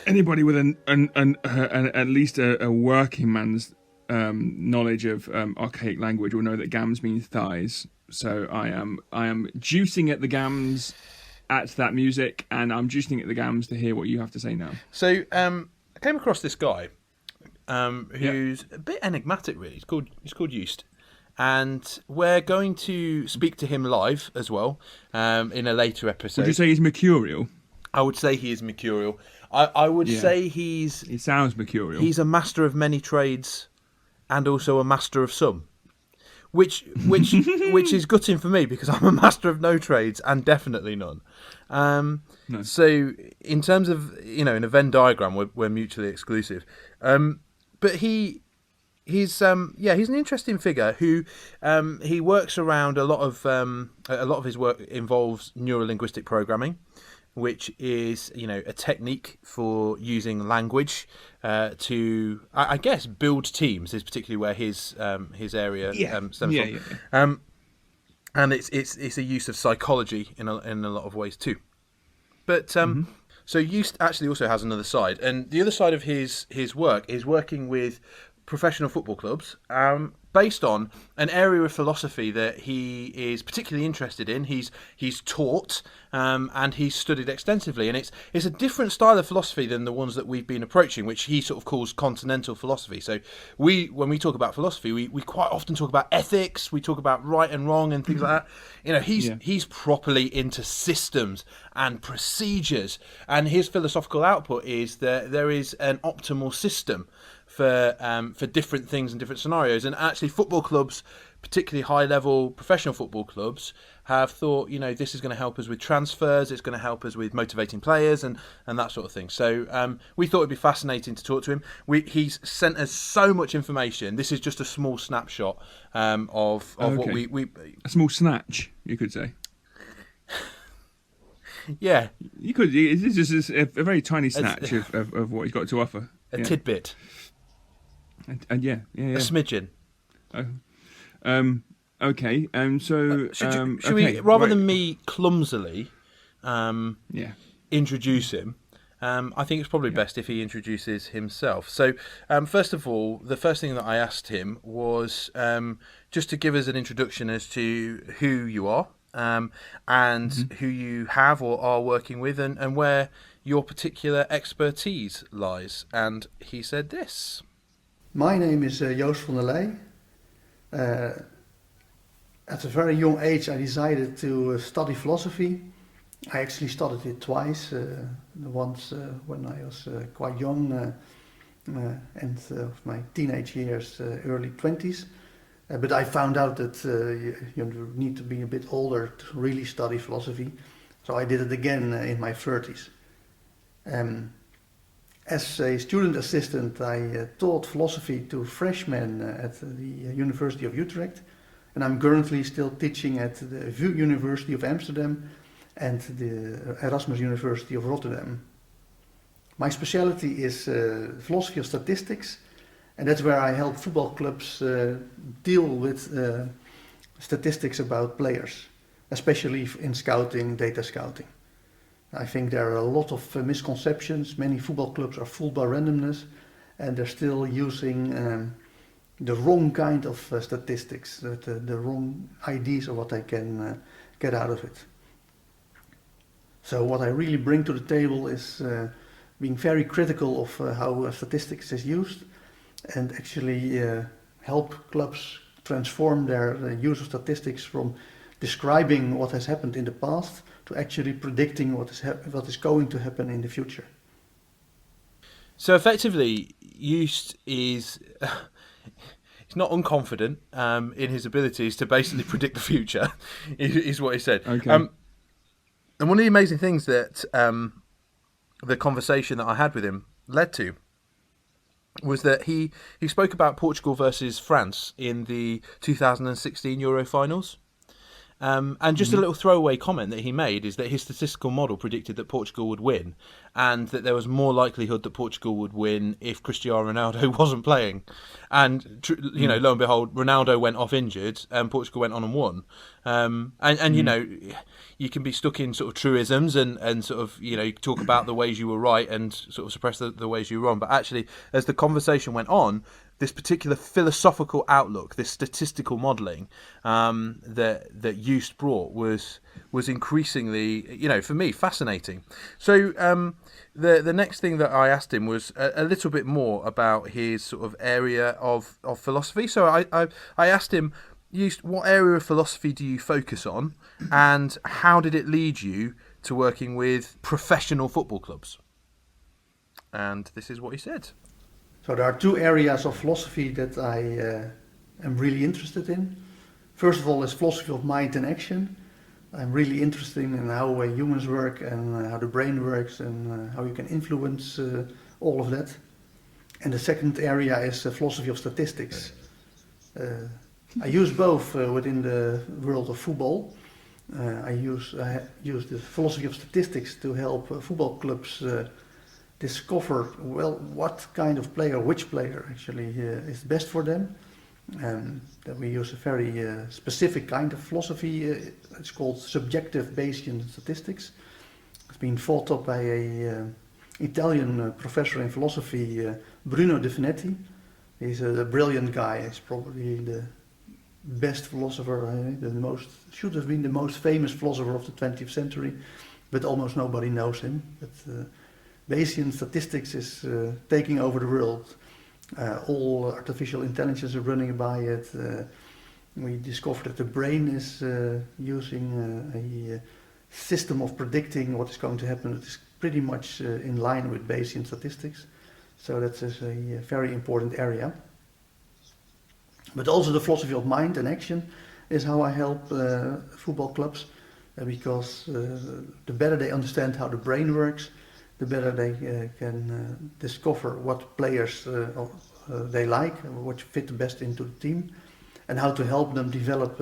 S1: Anybody with at least a working man's knowledge of archaic language will know that gams means thighs. So I am juicing at the gams at that music, and I'm juicing at the gams to hear what you have to say now.
S2: So I came across this guy who's a bit enigmatic, really. He's called Joost, and we're going to speak to him live as well in a later episode.
S1: Would you say he's mercurial?
S2: I would say he is mercurial. I would say he
S1: sounds mercurial.
S2: He's a master of many trades, and also a master of some. Which is gutting for me because I'm a master of no trades and definitely none. No. So in terms of in a Venn diagram we're mutually exclusive. But he's an interesting figure who he works around a lot of his work involves neurolinguistic programming, which is a technique for using language to, I guess, build teams. Is particularly where his area stems from. Yeah. And it's a use of psychology in a lot of ways too. But so Joost actually also has another side, and the other side of his work is working with professional football clubs based on an area of philosophy that he is particularly interested in. He's taught and he's studied extensively, and it's a different style of philosophy than the ones that we've been approaching, which he sort of calls continental philosophy. So when we talk about philosophy, we quite often talk about ethics, we talk about right and wrong and things like that. He's properly into systems and procedures, and his philosophical output is that there is an optimal system for different things and different scenarios. And actually football clubs, particularly high-level professional football clubs, have thought, this is going to help us with transfers, it's going to help us with motivating players and that sort of thing. So we thought it'd be fascinating to talk to him. He's sent us so much information. This is just a small snapshot of what we...
S1: A small snatch, you could say.
S2: Yeah.
S1: You could. This is just a very tiny snatch of what he's got to offer.
S2: A tidbit.
S1: And yeah.
S2: A smidgen.
S1: Okay. So
S2: should we, rather than me clumsily, introduce him? I think it's probably best if he introduces himself. So, first of all, the first thing that I asked him was just to give us an introduction as to who you are, and who you have or are working with, and where your particular expertise lies. And he said this.
S3: My name is Joost van der Leij. At a very young age I decided to study philosophy. I actually studied it twice, once when I was quite young, end of my teenage years, early 20s. But I found out that you need to be a bit older to really study philosophy. So I did it again in my 30s. As a student assistant, I taught philosophy to freshmen at the University of Utrecht, and I'm currently still teaching at the VU University of Amsterdam and the Erasmus University of Rotterdam. My specialty is philosophy of statistics, and that's where I help football clubs deal with statistics about players, especially in scouting, data scouting. I think there are a lot of misconceptions. Many football clubs are fooled by randomness, and they're still using the wrong kind of statistics, the wrong ideas of what they can get out of it. So what I really bring to the table is being very critical of how statistics is used, and actually help clubs transform their use of statistics from describing what has happened in the past to actually predicting what is going to happen in the future.
S2: So effectively, Joost is he's not unconfident in his abilities to basically predict the future, is what he said.
S1: Okay.
S2: And one of the amazing things that the conversation that I had with him led to was that he spoke about Portugal versus France in the 2016 Euro finals. And just a little throwaway comment that he made is that his statistical model predicted that Portugal would win, and that there was more likelihood that Portugal would win if Cristiano Ronaldo wasn't playing. And lo and behold, Ronaldo went off injured, and Portugal went on and won. You know, you can be stuck in sort of truisms and sort of, you know, you talk about the ways you were right and sort of suppress the ways you were wrong. But actually, as the conversation went on, this particular philosophical outlook, this statistical modelling that Joost brought was increasingly, you know, for me, fascinating. So the next thing that I asked him was a little bit more about his sort of area of philosophy. So I asked him, Joost, what area of philosophy do you focus on, and how did it lead you to working with professional football clubs? And this is what he said.
S3: So there are two areas of philosophy that I am really interested in. First of all is philosophy of mind and action. I'm really interested in how humans work and how the brain works and how you can influence all of that. And the second area is philosophy of statistics. I use both within the world of football. I use the philosophy of statistics to help football clubs discover what kind of player, which player actually is best for them. That we use a very specific kind of philosophy. It's called subjective Bayesian statistics. It's been thought up by a Italian professor in philosophy, Bruno De Finetti. He's a brilliant guy. He's probably the best philosopher, should have been the most famous philosopher of the 20th century, but almost nobody knows him. But Bayesian statistics is taking over the world. All artificial intelligence is running by it. We discovered that the brain is using a system of predicting what is going to happen that is pretty much in line with Bayesian statistics. So that's a very important area. But also the philosophy of mind and action is how I help football clubs, because the better they understand how the brain works, the better they can discover what players they like, what fit the best into the team, and how to help them develop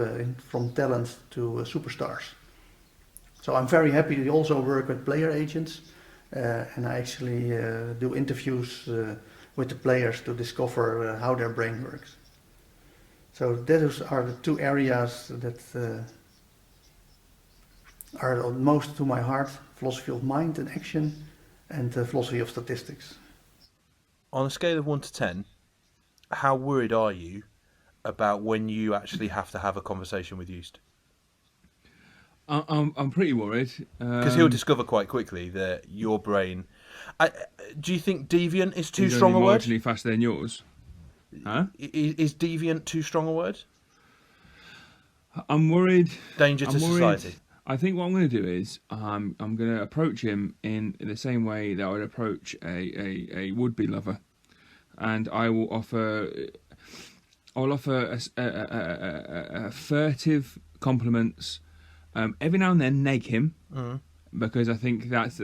S3: from talent to superstars. So I'm very happy to also work with player agents, and I actually do interviews with the players to discover how their brain works. So those are the two areas that are most to my heart: philosophy of mind and action, and philosophy of statistics.
S2: On a scale of 1 to 10, how worried are you about when you actually have to have a conversation with Joost?
S1: I'm pretty worried.
S2: Because he'll discover quite quickly that your brain... do you think deviant is too strong a word?
S1: Marginally faster than yours. Huh?
S2: Is deviant too strong a word?
S1: I'm worried.
S2: Danger to society.
S1: I think what I'm going to do is I'm going to approach him in the same way that I would approach a would-be lover, and I'll offer a furtive compliments. Every now and then, neg him, because I think that's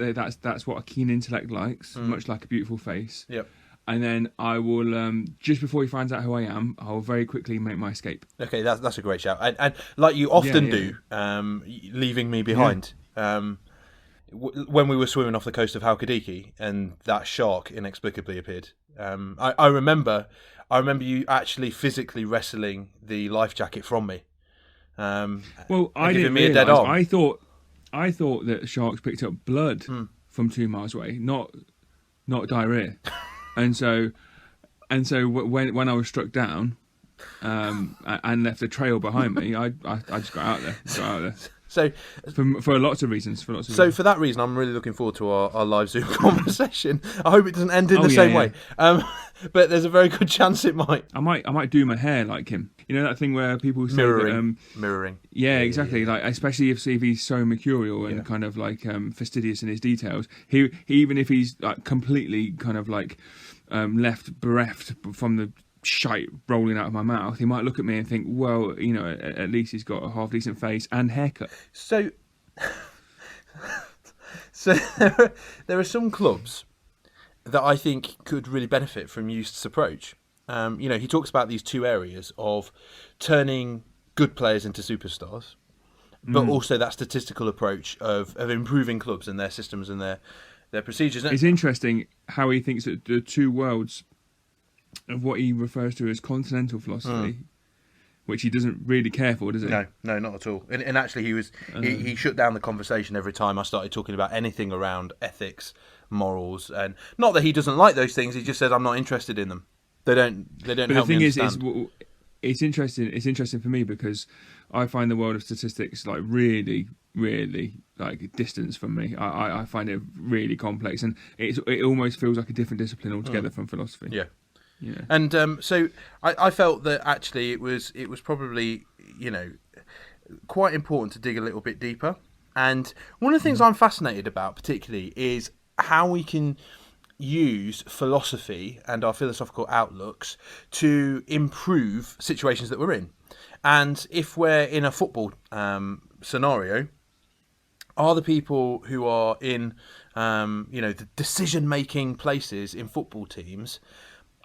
S1: what a keen intellect likes, much like a beautiful face.
S2: Yep.
S1: And then I will, just before he finds out who I am, I'll very quickly make my escape.
S2: Okay, that's a great shout. And like you often do, leaving me behind. Yeah. When we were swimming off the coast of Halkidiki and that shark inexplicably appeared, I remember you actually physically wrestling the life jacket from me.
S1: Well, I didn't realise. I thought that sharks picked up blood from 2 miles away, not diarrhea. And so when I was struck down and left a trail behind me, I just got out there.
S2: So
S1: for lots of reasons.
S2: So for that reason, I'm really looking forward to our live Zoom conversation. I hope it doesn't end in the same way. But there's a very good chance it might.
S1: I might do my hair like him. You know that thing where people say
S2: mirroring.
S1: Yeah, exactly. Like especially if he's so mercurial and kind of like fastidious in his details. He even if he's like completely kind of like left bereft from the shite rolling out of my mouth, he might look at me and think, well, you know, at least he's got a half decent face and haircut.
S2: So there are some clubs that I think could really benefit from Joost's approach. You know, he talks about these two areas of turning good players into superstars, but also that statistical approach of improving clubs and their systems and their procedures.
S1: It's interesting how he thinks that the two worlds of what he refers to as continental philosophy, which he doesn't really care for, does he?
S2: No, not at all. And actually, he shut down the conversation every time I started talking about anything around ethics, morals, and not that he doesn't like those things. He just says, "I'm not interested in them. They don't
S1: but
S2: help me understand."
S1: The thing is, it's interesting. It's interesting for me because I find the world of statistics like really, really like distance from me. I find it really complex, and it almost feels like a different discipline altogether from philosophy.
S2: Yeah.
S1: Yeah.
S2: And so I felt that actually it was probably, you know, quite important to dig a little bit deeper. And one of the things I'm fascinated about particularly is how we can use philosophy and our philosophical outlooks to improve situations that we're in. And if we're in a football scenario, are the people who are in, you know, the decision-making places in football teams,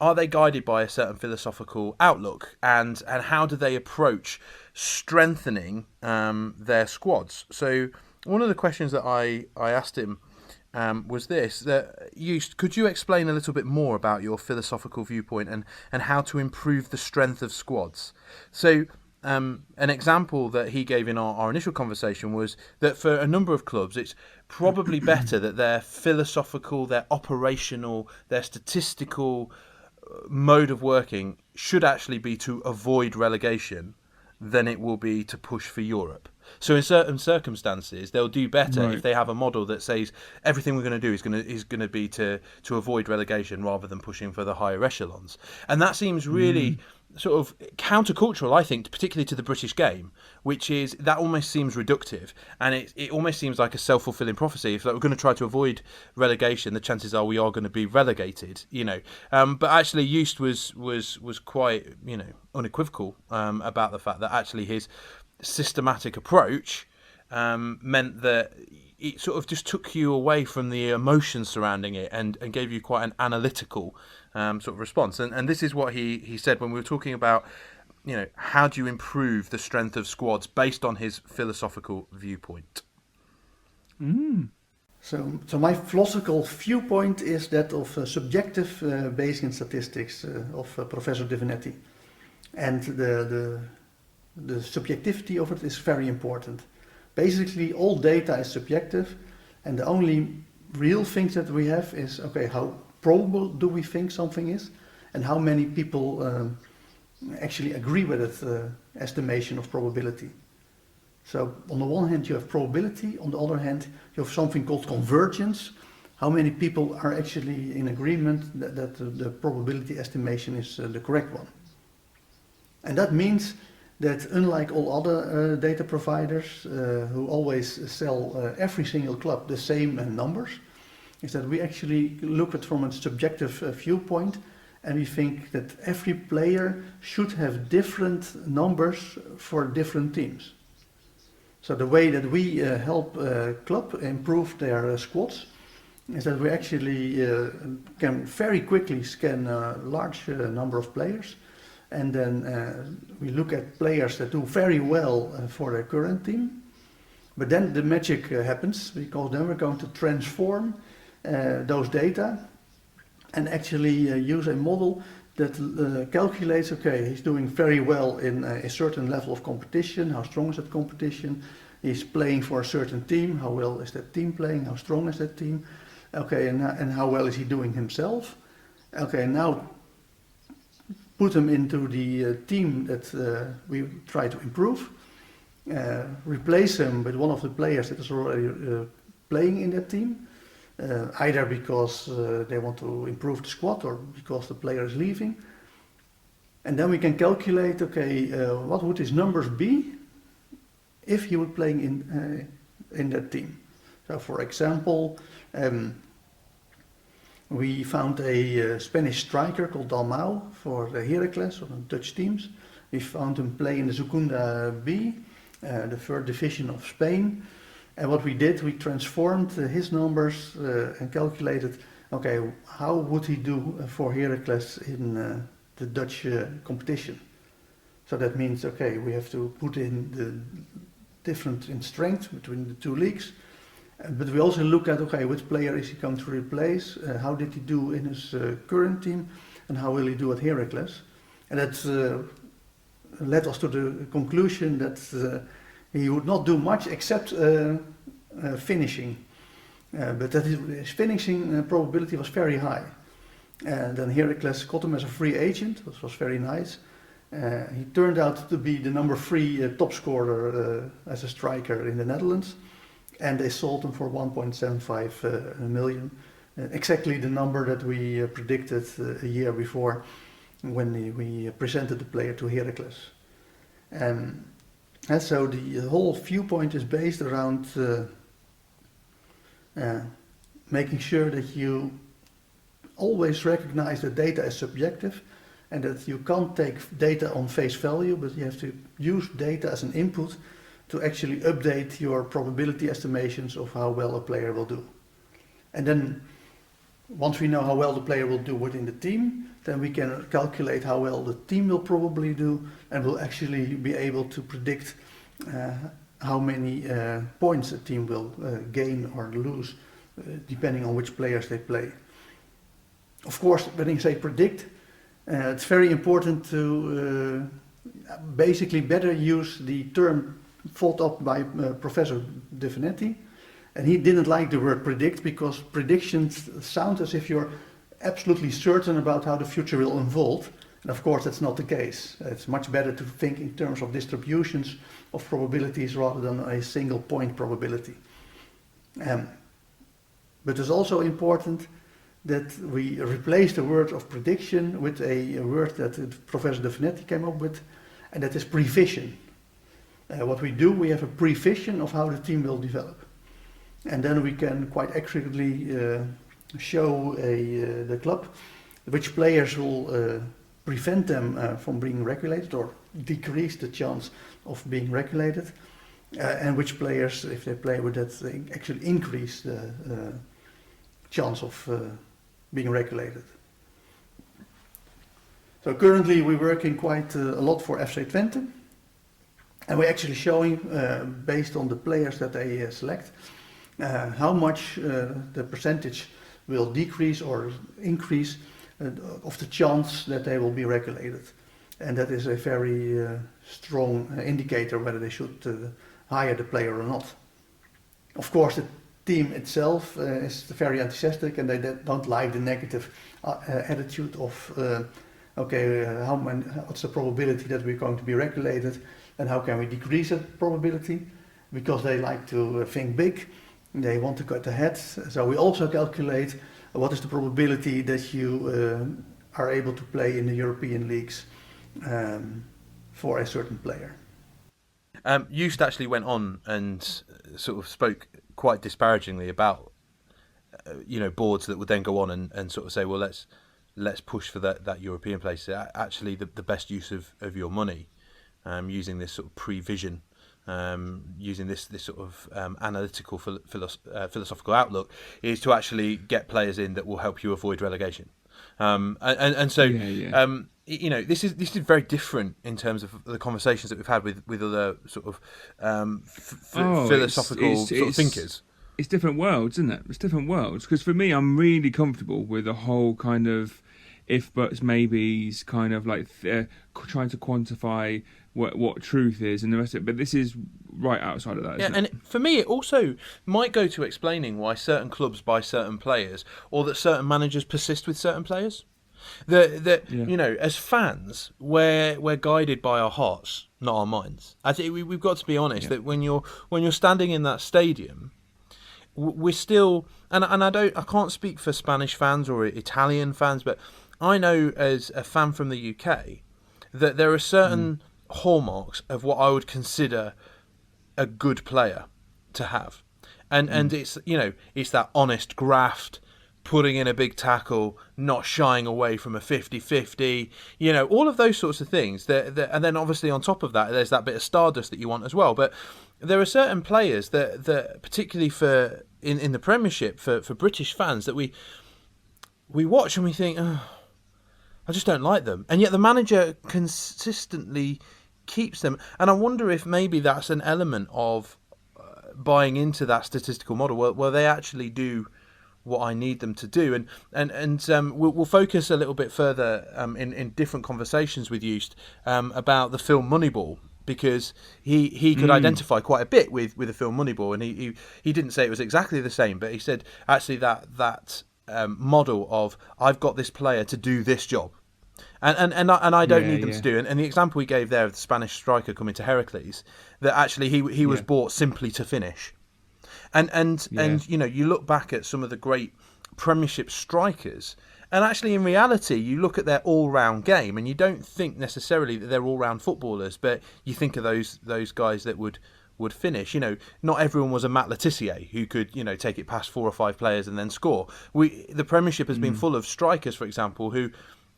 S2: are they guided by a certain philosophical outlook, and how do they approach strengthening their squads? So one of the questions that I asked him was this: that could you explain a little bit more about your philosophical viewpoint and how to improve the strength of squads? So an example that he gave in our initial conversation was that for a number of clubs, it's probably better that their philosophical, their operational, their statistical mode of working should actually be to avoid relegation than it will be to push for Europe. So in certain circumstances, they'll do better if they have a model that says everything we're going to do is going to be to avoid relegation rather than pushing for the higher echelons. And that seems really sort of countercultural, I think, particularly to the British game, which is that almost seems reductive, and it almost seems like a self-fulfilling prophecy. If we're going to try to avoid relegation, the chances are we are going to be relegated, you know. But actually, Joost was quite, you know, unequivocal about the fact that actually his systematic approach meant that it sort of just took you away from the emotions surrounding it and gave you quite an analytical sort of response. And this is what he said when we were talking about, you know, how do you improve the strength of squads based on his philosophical viewpoint.
S3: So my philosophical viewpoint is that of subjective Bayesian statistics of Professor Divinetti. And the subjectivity of it is very important. Basically, all data is subjective, and the only real things that we have is, okay, how probable do we think something is, and how many people actually agree with it, estimation of probability. So on the one hand you have probability, on the other hand you have something called convergence. How many people are actually in agreement that the probability estimation is the correct one. And that means that unlike all other data providers who always sell every single club the same numbers, is that we actually look at it from a subjective viewpoint, and we think that every player should have different numbers for different teams. So the way that we help a club improve their squads is that we actually can very quickly scan a large number of players, and then we look at players that do very well for their current team. But then the magic happens, because then we're going to transform those data and actually use a model that calculates, okay, he's doing very well in a certain level of competition. How strong is that competition? He's playing for a certain team. How well is that team playing? How strong is that team? Okay, and how well is he doing himself? Okay, now put him into the team that we try to improve. replace him with one of the players that is already playing in that team, either because they want to improve the squad or because the player is leaving. And then we can calculate, okay, what would his numbers be if he would playing in that team. So, for example, we found a Spanish striker called Dalmau for the Heracles or the Dutch teams. We found him play in the Segunda B, the third division of Spain. And what we did, we transformed his numbers and calculated, okay, how would he do for Heracles in the Dutch competition. So that means, okay, we have to put in the difference in strength between the two leagues. But we also look at, okay, which player is he going to replace? How did he do in his current team? And how will he do at Heracles? And that led us to the conclusion that he would not do much except finishing. But that his finishing probability was very high. And then Heracles got him as a free agent, which was very nice. He turned out to be the number 3 top scorer as a striker in the Netherlands. And they sold him for 1.75 million. Exactly the number that we predicted a year before when we presented the player to Heracles. And so the whole viewpoint is based around making sure that you always recognize that data is subjective and that you can't take data on face value, but you have to use data as an input to actually update your probability estimations of how well a player will do. And then once we know how well the player will do within the team, then we can calculate how well the team will probably do, and we'll actually be able to predict how many points a team will gain or lose, depending on which players they play. Of course, when you say predict, it's very important to basically better use the term thought up by Professor De Venetti. And he didn't like the word predict because predictions sound as if you're absolutely certain about how the future will unfold. And of course, that's not the case. It's much better to think in terms of distributions of probabilities rather than a single point probability. But it's also important that we replace the word of prediction with a word that Professor De Venetti came up with, and that is prevision. What we do, we have a prevision of how the team will develop. And then we can quite accurately show the club which players will prevent them from being regulated or decrease the chance of being regulated, and which players, if they play with that, they actually increase the chance of being regulated. So currently we're working quite a lot for FC Twente, and we're actually showing, based on the players that they select, how much the percentage will decrease or increase of the chance that they will be regulated. And that is a very strong indicator whether they should hire the player or not. Of course, the team itself is very enthusiastic, and they don't like the negative attitude of what's the probability that we're going to be regulated, and how can we decrease that probability, because they like to think big, they want to cut ahead. So we also calculate what is the probability that you are able to play in the European leagues for a certain player.
S2: Joost actually went on and sort of spoke quite disparagingly about boards that would then go on and sort of say, well, let's push for that European place. Actually, the best use of your money, using this sort of prevision, using this sort of analytical philosophical outlook, is to actually get players in that will help you avoid relegation. This is very different in terms of the conversations that we've had with other sort of philosophical sort of thinkers.
S1: It's different worlds, isn't it? It's different worlds. Because for me, I'm really comfortable with the whole kind of if, buts, maybes, kind of like trying to quantify what truth is and the rest of it. But this is right outside of that.
S2: Yeah, and for me, it also might go to explaining why certain clubs buy certain players, or that certain managers persist with certain players. You know, as fans, we're guided by our hearts, not our minds. I think we've got to be honest that when you're standing in that stadium, we're still, and I can't speak for Spanish fans or Italian fans, but I know as a fan from the UK that there are certain hallmarks of what I would consider a good player to have, and it's, you know, it's that honest graft, putting in a big tackle, not shying away from a 50-50, you know, all of those sorts of things. And then obviously on top of that, there's that bit of stardust that you want as well. But there are certain players that particularly for in the Premiership for British fans that we watch and we think, oh, I just don't like them, and yet the manager consistently keeps them. And I wonder if maybe that's an element of buying into that statistical model where they actually do what I need them to do. And we'll focus a little bit further in different conversations with Joost about the film Moneyball, because he could identify quite a bit with the film Moneyball, and he didn't say it was exactly the same, but he said actually that model of I've got this player to do this job, and I don't need them to do it. And the example he gave there of the Spanish striker coming to Heracles, that actually he was bought simply to finish. And you know, you look back at some of the great Premiership strikers, and actually in reality you look at their all-round game and you don't think necessarily that they're all-round footballers, but you think of those guys that would finish. You know, not everyone was a Matt Letizia who could, you know, take it past 4 or 5 players and then score. The Premiership has been full of strikers, for example, who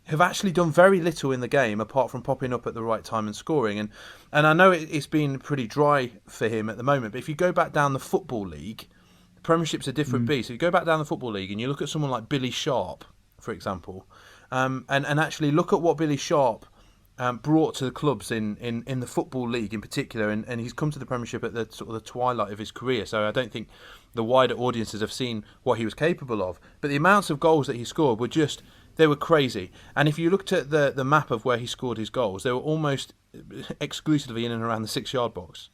S2: have actually done very little in the game apart from popping up at the right time and scoring. And I know it's been pretty dry for him at the moment, but if you go back down the Football League, the Premiership's a different beast. If you go back down the Football League and you look at someone like Billy Sharp, for example, and actually look at what Billy Sharp brought to the clubs in the Football League in particular, and he's come to the Premiership at the sort of the twilight of his career, so I don't think the wider audiences have seen what he was capable of. But the amounts of goals that he scored were just, they were crazy. And if you looked at the map of where he scored his goals, they were almost exclusively in and around the 6-yard box.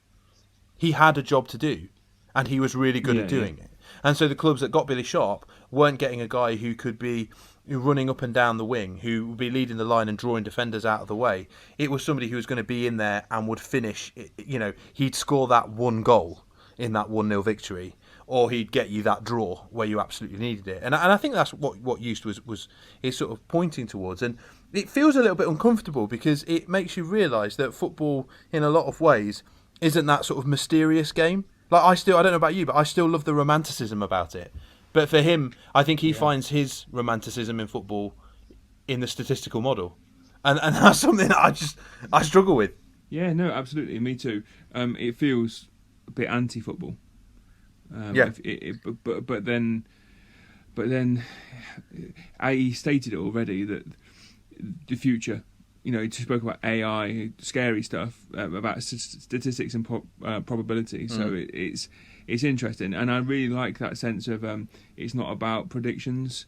S2: He had a job to do, and he was really good at doing it. And so the clubs that got Billy Sharp weren't getting a guy who could be running up and down the wing, who would be leading the line and drawing defenders out of the way. It was somebody who was going to be in there and would finish, you know, he'd score that one goal in that 1-0 victory, or he'd get you that draw where you absolutely needed it. And I think that's what Joost is sort of pointing towards. And it feels a little bit uncomfortable because it makes you realise that football, in a lot of ways, isn't that sort of mysterious game. Like, I don't know about you, but I still love the romanticism about it. But for him, I think he finds his romanticism in football in the statistical model. And that's something that I struggle with.
S1: Yeah, no, absolutely. Me too. It feels a bit anti-football. But then, he stated it already that the future, you know, he spoke about AI, scary stuff, about statistics and probability. So it's interesting, and I really like that sense of it's not about predictions.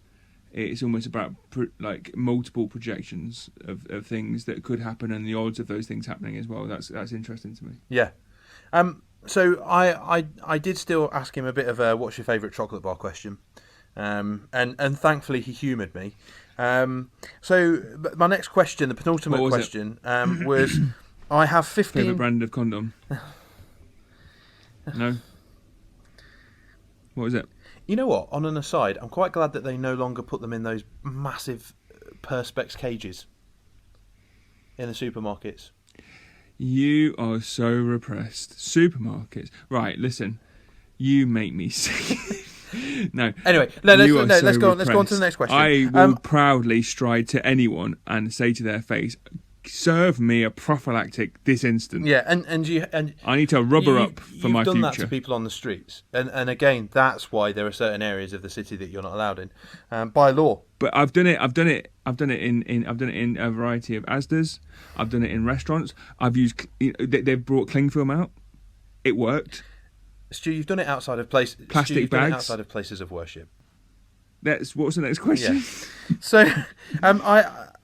S1: It's almost about like multiple projections of things that could happen and the odds of those things happening as well. That's interesting to me.
S2: Yeah. So I did still ask him a bit of a what's your favourite chocolate bar question, and thankfully he humoured me. So my next question, the penultimate question, was I have 15...
S1: Favourite brand of condom? No? What was it?
S2: You know what? On an aside, I'm quite glad that they no longer put them in those massive Perspex cages in the supermarkets.
S1: You are so repressed. Supermarkets. Right, listen. You make me sick. No.
S2: Anyway, let's go on to the next question.
S1: I will proudly stride to anyone and say to their face, serve me a prophylactic this instant.
S2: Yeah, and
S1: I need to rubber up for my future.
S2: You've done that to people on the streets, and again, that's why there are certain areas of the city that you're not allowed in by law.
S1: But I've done it in a variety of Asdas. I've done it in restaurants. I've used. They've brought cling film out. It worked.
S2: Stu, you've done it outside of places.
S1: Plastic bags.
S2: Done it outside of places of worship.
S1: What's the next question?
S2: Yeah. So,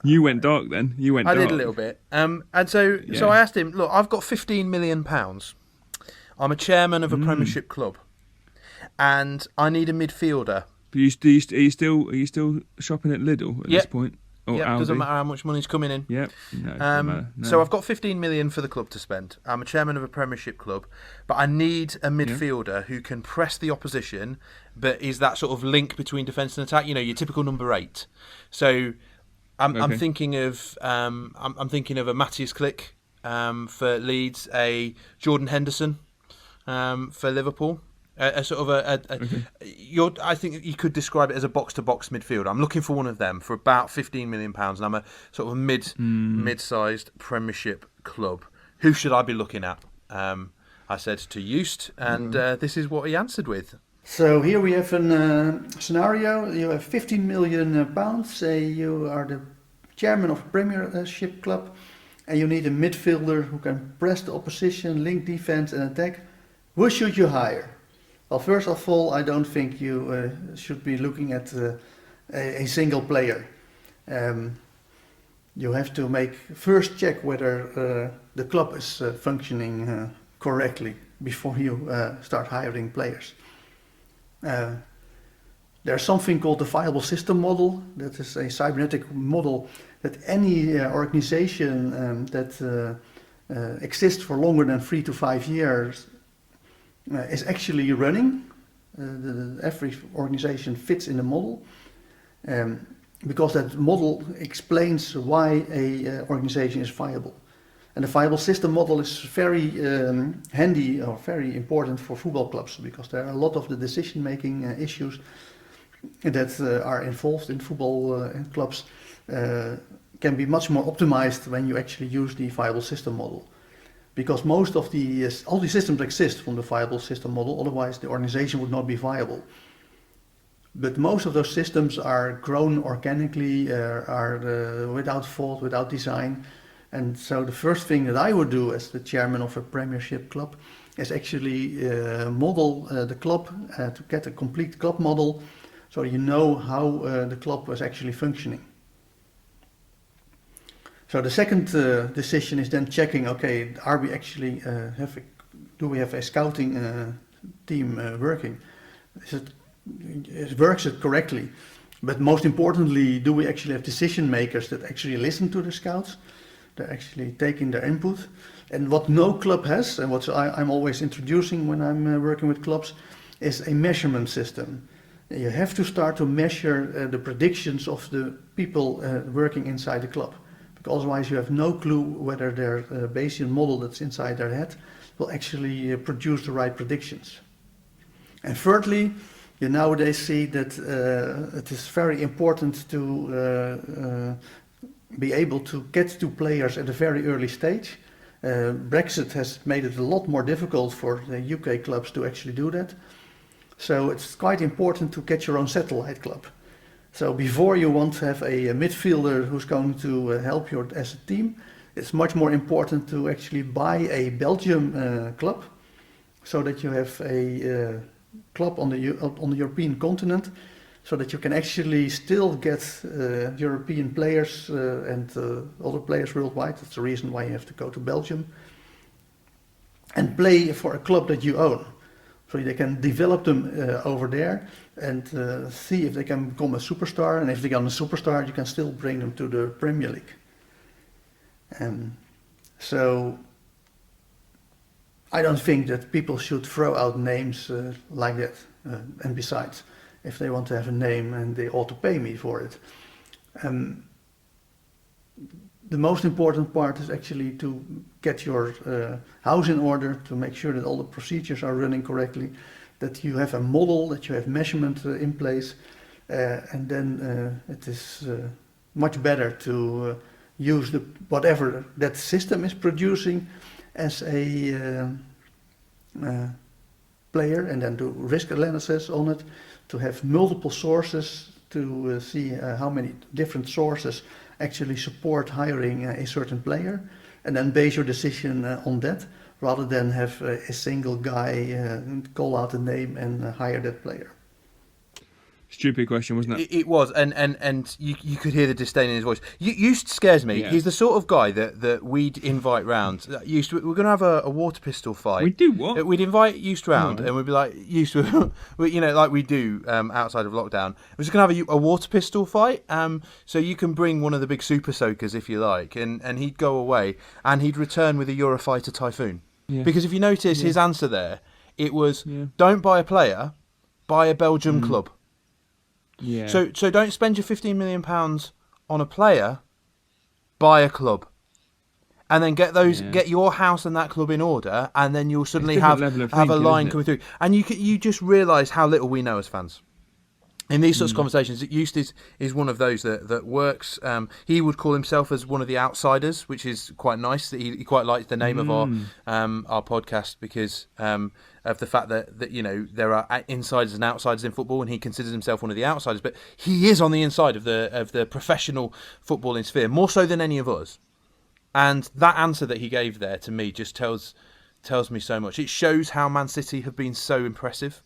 S1: You went dark then.
S2: I did a little bit. So I asked him, look, I've got £15 million. I'm a chairman of a Premiership club, and I need a midfielder.
S1: But are you still shopping at Lidl at this point? or
S2: Yep,
S1: Aldi.
S2: doesn't matter how much money's coming in.
S1: Yep. No, doesn't matter. No.
S2: So I've got 15 million for the club to spend. I'm a chairman of a Premiership club, but I need a midfielder who can press the opposition, but is that sort of link between defence and attack. You know, your typical number 8. So I'm thinking of I'm thinking of a Matthias Klick for Leeds, a Jordan Henderson for Liverpool. I think you could describe it as a box-to-box midfielder. I'm looking for one of them for about £15 million, and I'm a sort of mid-sized Premiership club. Who should I be looking at? I said to Joost, and this is what he answered with.
S3: So here we have a scenario. You have £15 million. Say you are the chairman of a Premiership club, and you need a midfielder who can press the opposition, link defense and attack. Who should you hire? Well, first of all, I don't think you should be looking at a single player. You have to first check whether the club is functioning correctly before you start hiring players. There's something called the viable system model. That is a cybernetic model that any organization that exists for longer than 3 to 5 years is actually running. Every organization fits in the model because that model explains why a organization is viable. And the viable system model is very handy or very important for football clubs because there are a lot of the decision-making issues that are involved in football clubs can be much more optimized when you actually use the viable system model. Because most of all the systems exist from the viable system model, otherwise the organization would not be viable. But most of those systems are grown organically, are without fault, without design. And so the first thing that I would do as the chairman of a Premiership club is actually model the club to get a complete club model so you know how the club was actually functioning. So the second decision is then checking, okay, are we actually do we have a scouting team working? Works it correctly? But most importantly, do we actually have decision makers that actually listen to the scouts? They're actually taking their input. And what no club has, and what I'm always introducing when I'm working with clubs, is a measurement system. You have to start to measure the predictions of the people working inside the club. Because otherwise you have no clue whether their Bayesian model that's inside their head will actually produce the right predictions. And thirdly, you nowadays see that it is very important to be able to get to players at a very early stage. Brexit has made it a lot more difficult for the UK clubs to actually do that. So it's quite important to get your own satellite club. So before you want to have a midfielder who's going to help you as a team, it's much more important to actually buy a Belgium club so that you have a club on the European continent so that you can actually still get European players and other players worldwide. That's the reason why you have to go to Belgium and play for a club that you own. So they can develop them over there and see if they can become a superstar. And if they become a superstar, you can still bring them to the Premier League. So I don't think that people should throw out names like that. And besides, if they want to have a name, and they ought to pay me for it. The most important part is actually to get your house in order, to make sure that all the procedures are running correctly, that you have a model, that you have measurement in place, and then it is much better to use whatever that system is producing as a player, and then do risk analysis on it, to have multiple sources to see how many different sources actually support hiring a certain player, and then base your decision on that, rather than have a single guy call out a name and hire that player.
S1: Stupid question, wasn't it?
S2: It was, and you could hear the disdain in his voice. Joost scares me.
S1: Yeah.
S2: He's the sort of guy that we'd invite round. Joost, we're going to have a water pistol fight.
S1: We do what?
S2: We'd invite Joost round,
S1: Oh.
S2: and we'd be like, Joost, like we do outside of lockdown. We're just going to have a water pistol fight. So you can bring one of the big super soakers if you like, and he'd go away, and he'd return with a Eurofighter Typhoon.
S1: Yeah.
S2: Because if you notice his answer there, it was,
S1: Yeah.
S2: don't buy a player, buy a Belgium club.
S1: Yeah.
S2: So don't spend your £15 million on a player, buy a club, and then get your house and that club in order, and then you'll suddenly have a line coming through, and you just realise how little we know as fans. In these sorts of conversations, Joost is one of those that works. He would call himself as one of the outsiders, which is quite nice. That he quite likes the name of our podcast because of the fact that there are insiders and outsiders in football, and he considers himself one of the outsiders. But he is on the inside of the professional footballing sphere more so than any of us. And that answer that he gave there to me just tells me so much. It shows how Man City have been so impressive.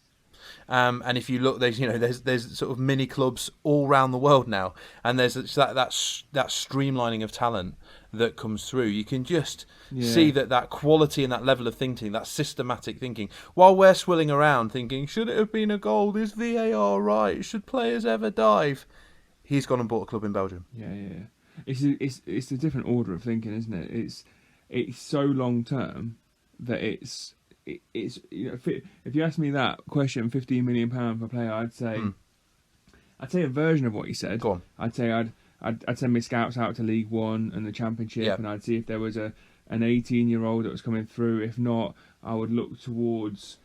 S2: And if you look, there's sort of mini clubs all around the world now, and there's that streamlining of talent that comes through. You can just see that quality and that level of thinking, that systematic thinking. While we're swilling around thinking, should it have been a goal? Is VAR right? Should players ever dive? He's gone and bought a club in Belgium.
S1: Yeah. It's a different order of thinking, isn't it? It's so long term that it's if you ask me that question, £15 million per player, I'd say a version of what he said.
S2: Go on.
S1: I'd say I'd send my scouts out to League One and the Championship, and I'd see if there was an 18-year-old that was coming through. If not, I would look towards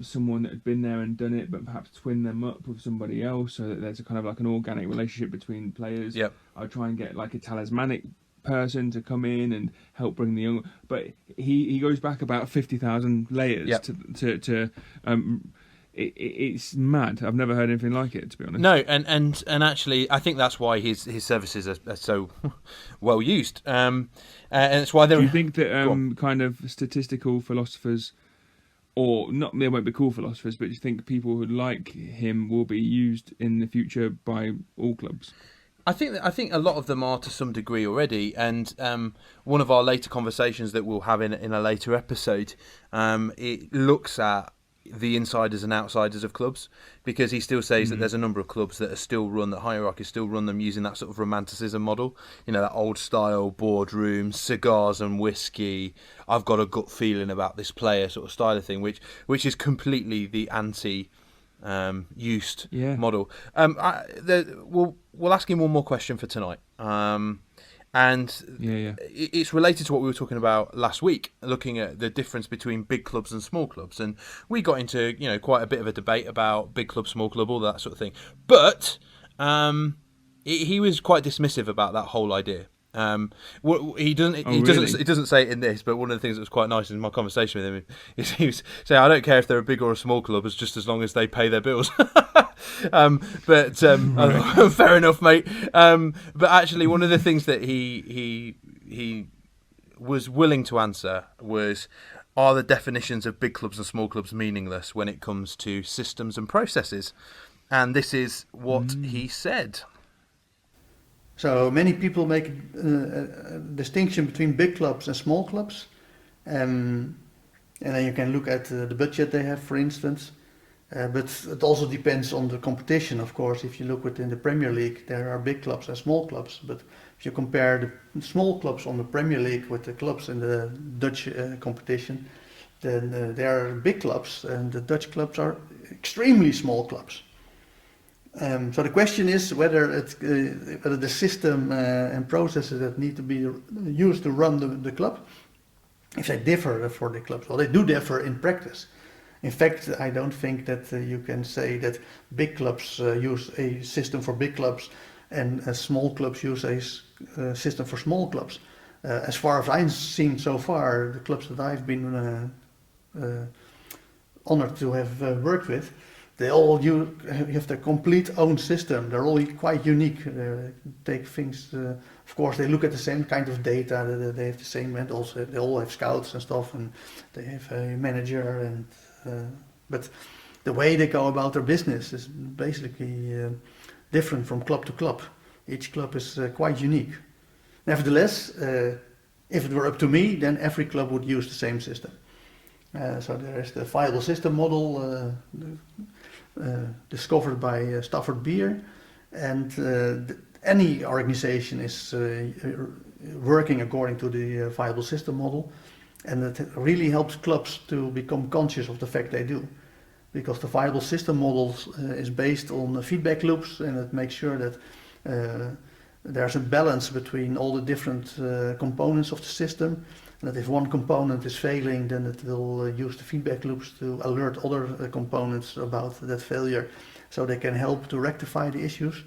S1: someone that had been there and done it, but perhaps twin them up with somebody else, so that there's a kind of like an organic relationship between players.
S2: Yep.
S1: I'd try and get like a talismanic person to come in and help bring the young, but he goes back about 50,000 layers to it's mad. I've never heard anything like it, to be honest.
S2: No, and actually, I think that's why his services are so well used, and it's why they're.
S1: Do you think that kind of statistical philosophers, or not, they won't be called philosophers, but do you think people who like him will be used in the future by all clubs?
S2: I think a lot of them are to some degree already, and one of our later conversations that we'll have in a later episode, it looks at the insiders and outsiders of clubs, because he still says that there's a number of clubs that are still run, that hierarchy still run them using that sort of romanticism model, that old style boardroom, cigars and whiskey, I've got a gut feeling about this player sort of style of thing, which is completely the anti Joost model. We'll ask him one more question for tonight, it's related to what we were talking about last week, looking at the difference between big clubs and small clubs, and we got into quite a bit of a debate about big club, small club, all that sort of thing, but he was quite dismissive about that whole idea. He doesn't say it in this, but one of the things that was quite nice in my conversation with him is he was saying, I don't care if they're a big or a small club, it's just as long as they pay their bills. Fair enough, mate. But actually, one of the things that he was willing to answer was, are the definitions of big clubs and small clubs meaningless when it comes to systems and processes? And this is what he said.
S3: So many people make a distinction between big clubs and small clubs, and then you can look at the budget they have, for instance. But it also depends on the competition, of course. If you look within the Premier League, there are big clubs and small clubs. But if you compare the small clubs on the Premier League with the clubs in the Dutch competition, then there are big clubs, and the Dutch clubs are extremely small clubs. So the question is whether the system and processes that need to be used to run the club, if they differ for the clubs. Well, they do differ in practice. In fact, I don't think that you can say that big clubs use a system for big clubs and small clubs use a system for small clubs. As far as I've seen so far, the clubs that I've been honored to have worked with, they all have their complete own system. They're all quite unique. They take things. Of course, they look at the same kind of data. They have the same, and also they all have scouts and stuff, and they have a manager. But the way they go about their business is basically different from club to club. Each club is quite unique. Nevertheless, if it were up to me, then every club would use the same system. So there is the viable system model discovered by Stafford Beer, and any organization is working according to the viable system model, and it really helps clubs to become conscious of the fact they do, because the viable system model is based on feedback loops, and it makes sure that there's a balance between all the different components of the system, and that if one component is failing, then it will use the feedback loops to alert other components about that failure, so they can help to rectify the issues.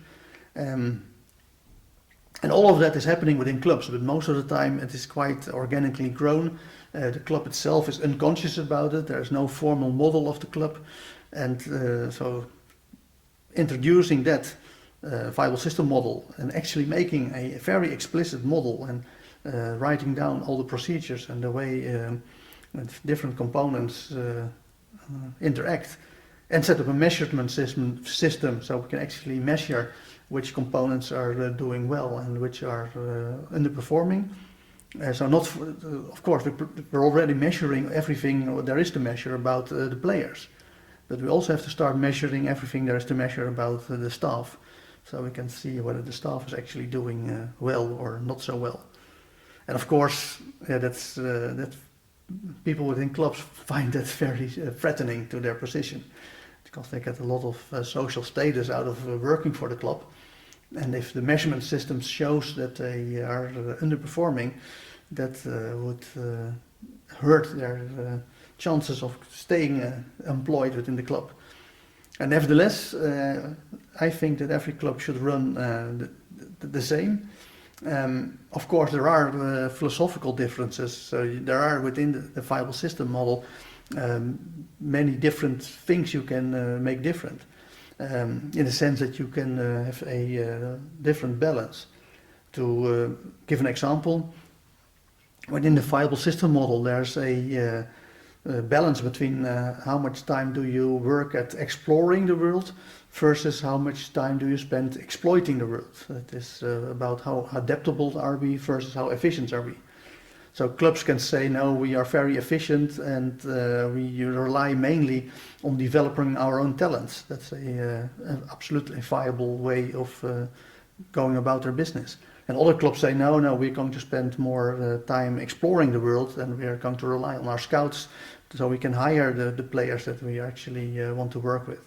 S3: And all of that is happening within clubs, but most of the time it is quite organically grown. The club itself is unconscious about it. There is no formal model of the club, and so introducing that viable system model and actually making a very explicit model and writing down all the procedures and the way different components interact, and set up a measurement system so we can actually measure which components are doing well and which are underperforming. So not, of course, we're already measuring everything there is to measure about the players, but we also have to start measuring everything there is to measure about the staff, so we can see whether the staff is actually doing well or not so well. And of course, that's that people within clubs find that very threatening to their position, because they get a lot of social status out of working for the club. And if the measurement system shows that they are underperforming, that would hurt their chances of staying employed within the club. And nevertheless, I think that every club should run the same. Of course, there are philosophical differences. So there are within the viable system model many different things you can make different. In the sense that you can have a different balance. To give an example, within the viable system model, there's a balance between how much time do you work at exploring the world versus how much time do you spend exploiting the world. That is about how adaptable are we versus how efficient are we. So clubs can say, no, we are very efficient and we rely mainly on developing our own talents. That's an absolutely viable way of going about their business. And other clubs say, no, we're going to spend more time exploring the world, and we are going to rely on our scouts so we can hire the players that we actually want to work with.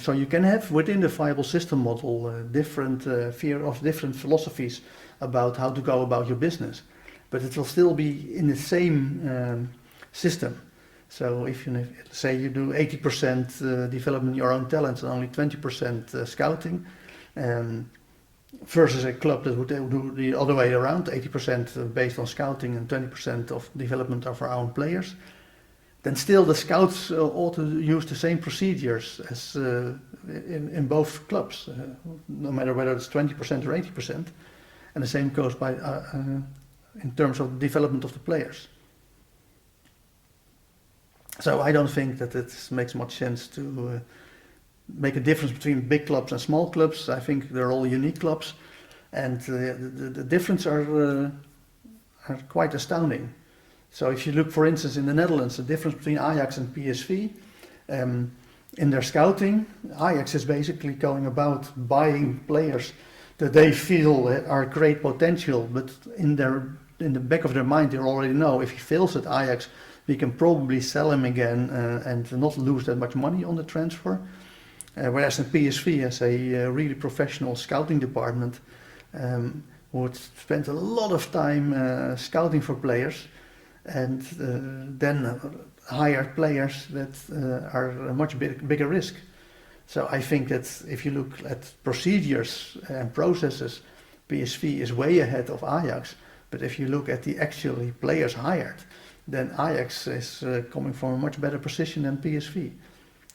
S3: So you can have within the viable system model different philosophies about how to go about your business. But it will still be in the same system. So if you say you do 80% development your own talents and only 20% scouting, versus a club that would do the other way around, 80% based on scouting and 20% of development of our own players, then still the scouts ought to use the same procedures as in both clubs, no matter whether it's 20% or 80%. And the same goes by in terms of development of the players. So I don't think that it makes much sense to make a difference between big clubs and small clubs. I think they're all unique clubs, and the difference are quite astounding. So if you look, for instance, in the Netherlands, the difference between Ajax and PSV, in their scouting, Ajax is basically going about buying players that they feel are great potential, but in the back of their mind, they already know if he fails at Ajax, we can probably sell him again and not lose that much money on the transfer. Whereas in PSV has a really professional scouting department who would spend a lot of time scouting for players, and then hire players that are a much bigger risk. So I think that if you look at procedures and processes, PSV is way ahead of Ajax. But if you look at the actually players hired, then Ajax is coming from a much better position than PSV.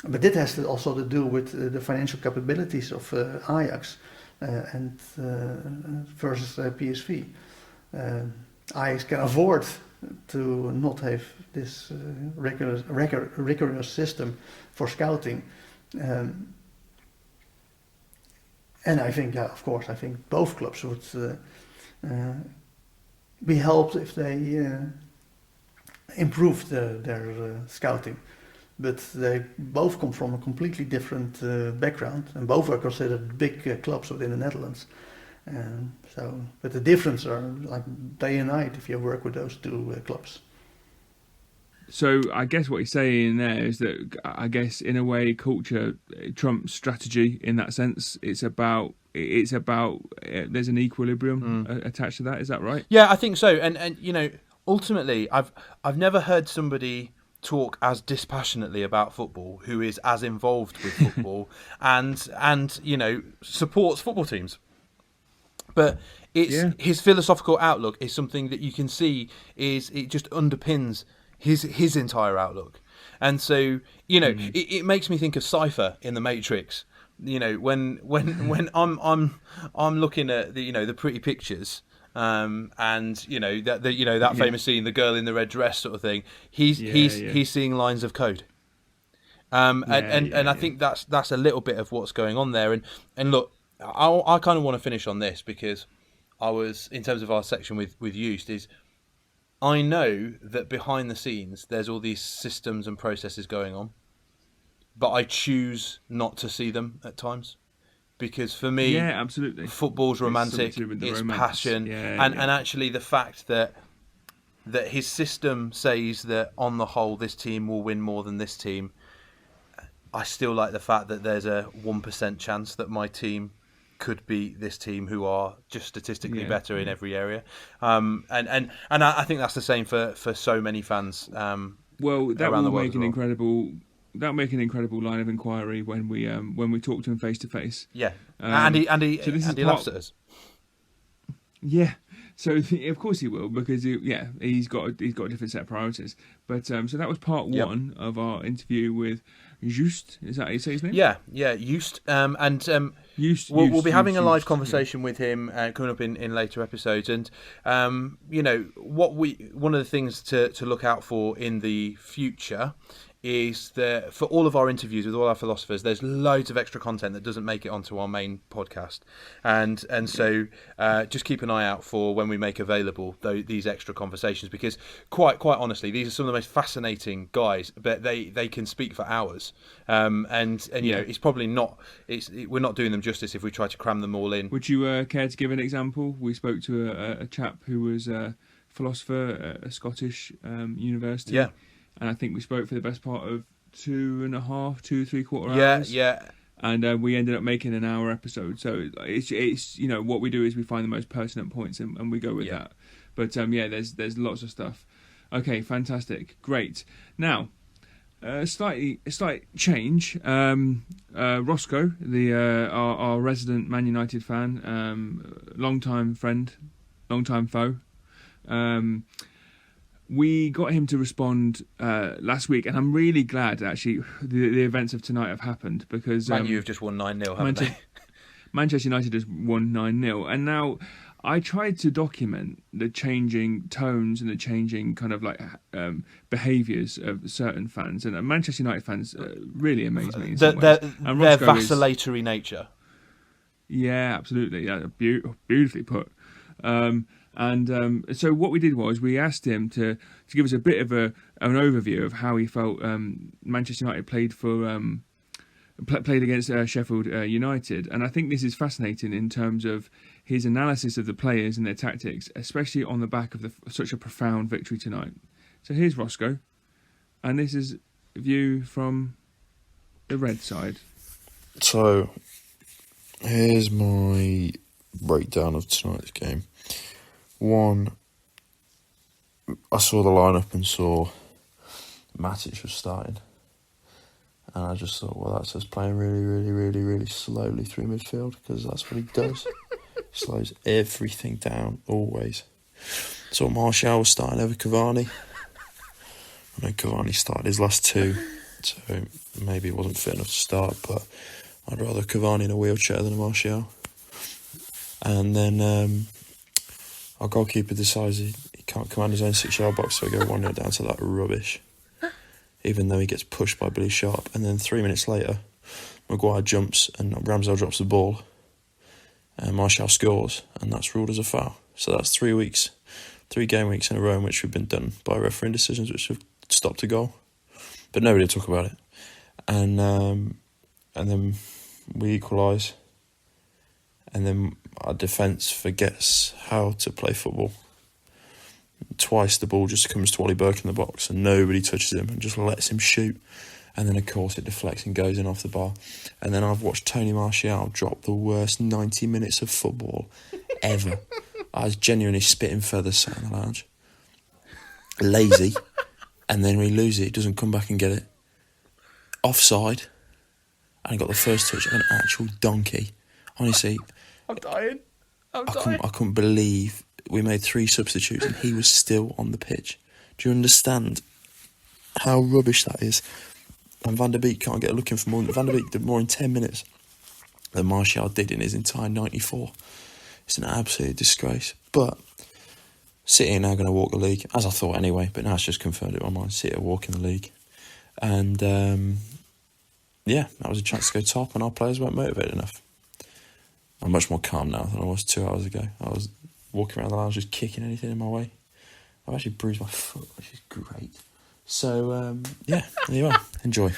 S3: But that has also to do with the financial capabilities of Ajax and versus PSV. Ajax can afford to not have this rigorous system for scouting. And I think, of course, I think both clubs would be helped if they improved their scouting. But they both come from a completely different background, and both are considered big clubs within the Netherlands. But the difference are like day and night if you work with those two clubs.
S1: So I guess what he's saying there is that I guess in a way culture trumps strategy in that sense. It's about there's an equilibrium attached to that. Is that right?
S2: Yeah, I think so. And you know, ultimately, I've never heard somebody talk as dispassionately about football who is as involved with football and you know supports football teams. But his philosophical outlook is something that you can see it just underpins his entire outlook. And so, you know, it makes me think of Cypher in The Matrix. You know, when I'm looking at the pretty pictures, and you know that famous scene, the girl in the red dress sort of thing. He's seeing lines of code. And I think that's a little bit of what's going on there. And look, I kind of want to finish on this because I was, in terms of our section with Joost, is I know that behind the scenes there's all these systems and processes going on, but I choose not to see them at times because for me,
S1: absolutely,
S2: football's romantic, it's passion, and actually the fact that his system says that on the whole this team will win more than this team. I still like the fact that there's a 1% chance that my team could be this team who are just statistically better in every area, and I think that's the same for so many fans.
S1: Well, that will make an incredible. That'll make an incredible line of inquiry when we talk to him face to face. Yeah,
S2: and he laughs at us.
S1: Yeah, so of course he will because he's got a different set of priorities. But so that was part one of our interview with Joost. Is that how you say his name?
S2: Yeah, Joost. We'll be having a live conversation with him coming up in later episodes. And you know one of the things to look out for in the future is that for all of our interviews with all our philosophers, there's loads of extra content that doesn't make it onto our main podcast, and so just keep an eye out for when we make available these extra conversations, because quite honestly, these are some of the most fascinating guys, but they can speak for hours, and you know it's probably not we're not doing them justice if we try to cram them all in.
S1: Would you care to give an example? We spoke to a chap who was a philosopher at a Scottish university.
S2: Yeah.
S1: And I think we spoke for the best part of 2.5, 3/4 hours.
S2: Yeah.
S1: And we ended up making an hour episode. So it's you know what we do is we find the most pertinent points and we go with that. But there's lots of stuff. Okay, fantastic, great. Now, slight change. Rosco, our resident Man United fan, long-time friend, long-time foe. We got him to respond last week, and I'm really glad actually the events of tonight have happened because
S2: Man U have just won 9-0, haven't they?
S1: Manchester United has won 9-0, and now I tried to document the changing tones and the changing kind of like behaviours of certain fans, and Manchester United fans really amaze me.
S2: Their vacillatory nature.
S1: Yeah, absolutely. Yeah, beautifully put. So what we did was we asked him to give us a bit of an overview of how he felt Manchester United played against Sheffield United, and I think this is fascinating in terms of his analysis of the players and their tactics, especially on the back of such a profound victory tonight. So here's Rosco, and this is a view from the red side.
S4: So here's my breakdown of tonight's game. One, I saw the lineup and saw Matic was starting, and I just thought, well, that's us playing really, really, really, really slowly through midfield, because that's what he does. He slows everything down, always. So Martial was starting over Cavani. I know Cavani started his last two, so maybe he wasn't fit enough to start, but I'd rather Cavani in a wheelchair than a Martial. And then our goalkeeper decided He can't command his own 6-yard box, so we go 1-0 down to that rubbish. Even though he gets pushed by Billy Sharp. And then 3 minutes later, Maguire jumps and Ramsdale drops the ball. And Martial scores, and that's ruled as a foul. So that's 3 game weeks in a row in which we've been done by refereeing decisions which have stopped a goal. But nobody will talk about it. And then we equalise. And then our defence forgets how to play football. Twice the ball just comes to Ollie Burke in the box and nobody touches him and just lets him shoot. And then, of course, it deflects and goes in off the bar. And then I've watched Tony Martial drop the worst 90 minutes of football ever. I was genuinely spitting feathers sat in the lounge. Lazy. And then we lose it. He doesn't come back and get it. Offside. And he got the first touch of an actual donkey. Honestly.
S2: I'm dying.
S4: I couldn't believe we made 3 substitutes and he was still on the pitch. Do you understand how rubbish that is? And Van der Beek can't get a look in for more. Van der Beek did more in 10 minutes than Martial did in his entire 94. It's an absolute disgrace. But City are now going to walk the league, as I thought anyway, but now it's just confirmed it in my mind. City are walking the league. And that was a chance to go top, and our players weren't motivated enough. I'm much more calm now than I was 2 hours ago. I was walking around the lounge just kicking anything in my way. I've actually bruised my foot, which is great. So, there you are. Enjoy.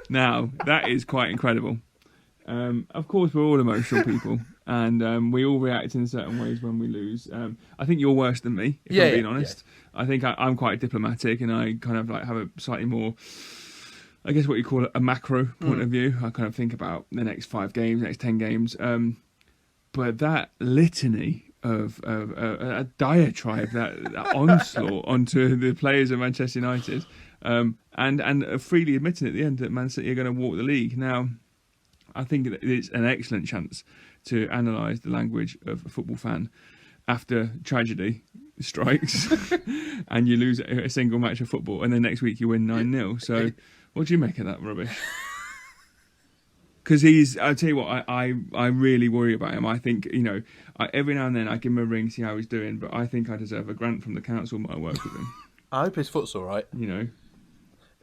S1: Now, that is quite incredible. Of course, we're all emotional people, and we all react in certain ways when we lose. I think you're worse than me, if I'm being honest. Yeah. I think I'm quite diplomatic, and I kind of like have a slightly more, I guess what you call a macro point of view. I kind of think about the next 5 games, next 10 games. But that litany of a diatribe, that onslaught onto the players of Manchester United, and freely admitting at the end that Man City are going to walk the league. Now, I think that it's an excellent chance to analyse the language of a football fan after tragedy strikes and you lose a single match of football, and then next week you win 9-0. So, what do you make of that rubbish? Because I'll tell you what, I really worry about him. I think, every now and then I give him a ring, see how he's doing, but I think I deserve a grant from the council when I work with him.
S2: I hope his foot's all right.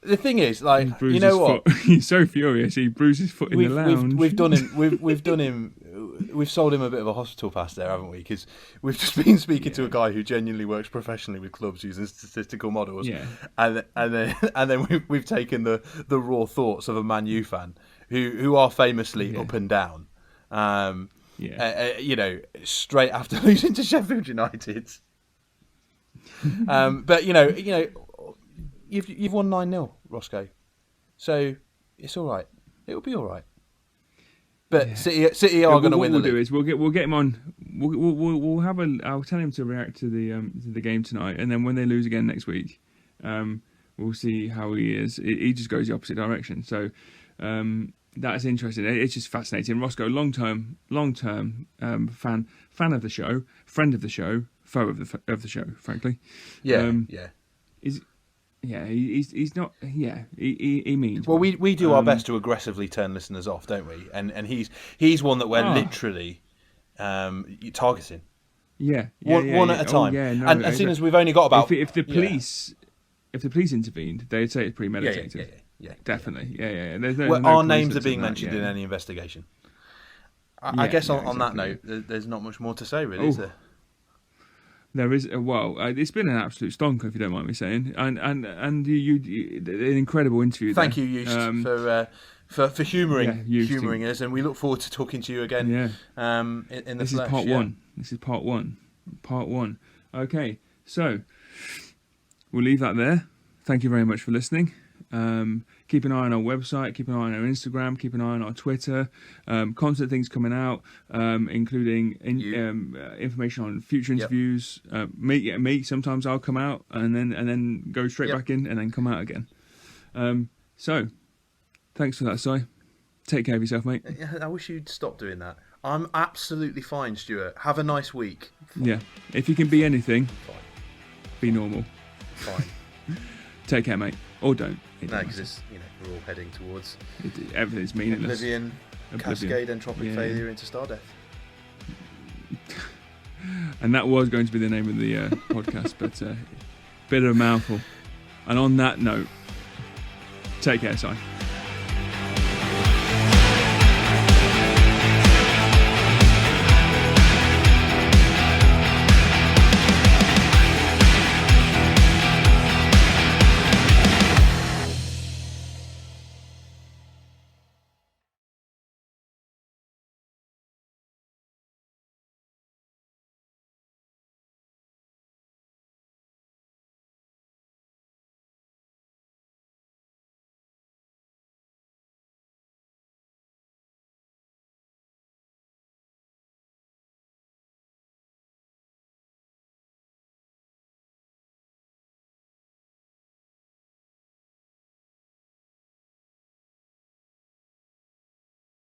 S2: The thing is, like, you know what?
S1: He's so furious. He bruised his foot in the lounge.
S2: We've done him. We've sold him a bit of a hospital pass there, haven't we? Because we've just been speaking to a guy who genuinely works professionally with clubs using statistical models. Yeah. And then we've taken the raw thoughts of a Man U fan who are famously up and down. Straight after losing to Sheffield United. But you've won 9-0, Rosco. So it's all right. It'll be all right. But City are going to win the league.
S1: What we'll do is we'll get him on. We'll have I'll tell him to react to the game tonight, and then when they lose again next week, we'll see how he is. He just goes the opposite direction. So that's interesting. It's just fascinating. Rosco, long term fan of the show, friend of the show, foe of the show. Frankly, He's not. Yeah, he means.
S2: Well, we do our best to aggressively turn listeners off, don't we? And he's one that we're literally targeting. One at a time. And as soon as we've only got about
S1: if the police intervened, they'd say it's premeditated. Yeah, definitely. Yeah. There's no
S2: our names are being mentioned in any investigation. I guess on that note, there's not much more to say, really, is there?
S1: There is it's been an absolute stonker, if you don't mind me saying, and you an incredible interview.
S2: Thank you, Joost, for humouring us, and we look forward to talking to you again. In the
S1: this
S2: flesh.
S1: Is part one. This is part one. Okay, so we'll leave that there. Thank you very much for listening. Keep an eye on our website, keep an eye on our Instagram, keep an eye on our Twitter. Constant things coming out, including information on future interviews. Me, sometimes I'll come out and then go straight back in and then come out again. So, thanks for that, Si. Take care of yourself, mate.
S2: I wish you'd stop doing that. I'm absolutely fine, Stuart. Have a nice week.
S1: Yeah. If you can be anything, be normal.
S2: Fine.
S1: Take care, mate. Or don't.
S2: No, because we're all heading towards
S1: everything's meaningless.
S2: Oblivion, cascade, entropic failure into star death.
S1: And that was going to be the name of the podcast, but bit of a mouthful. And on that note, take care, Si.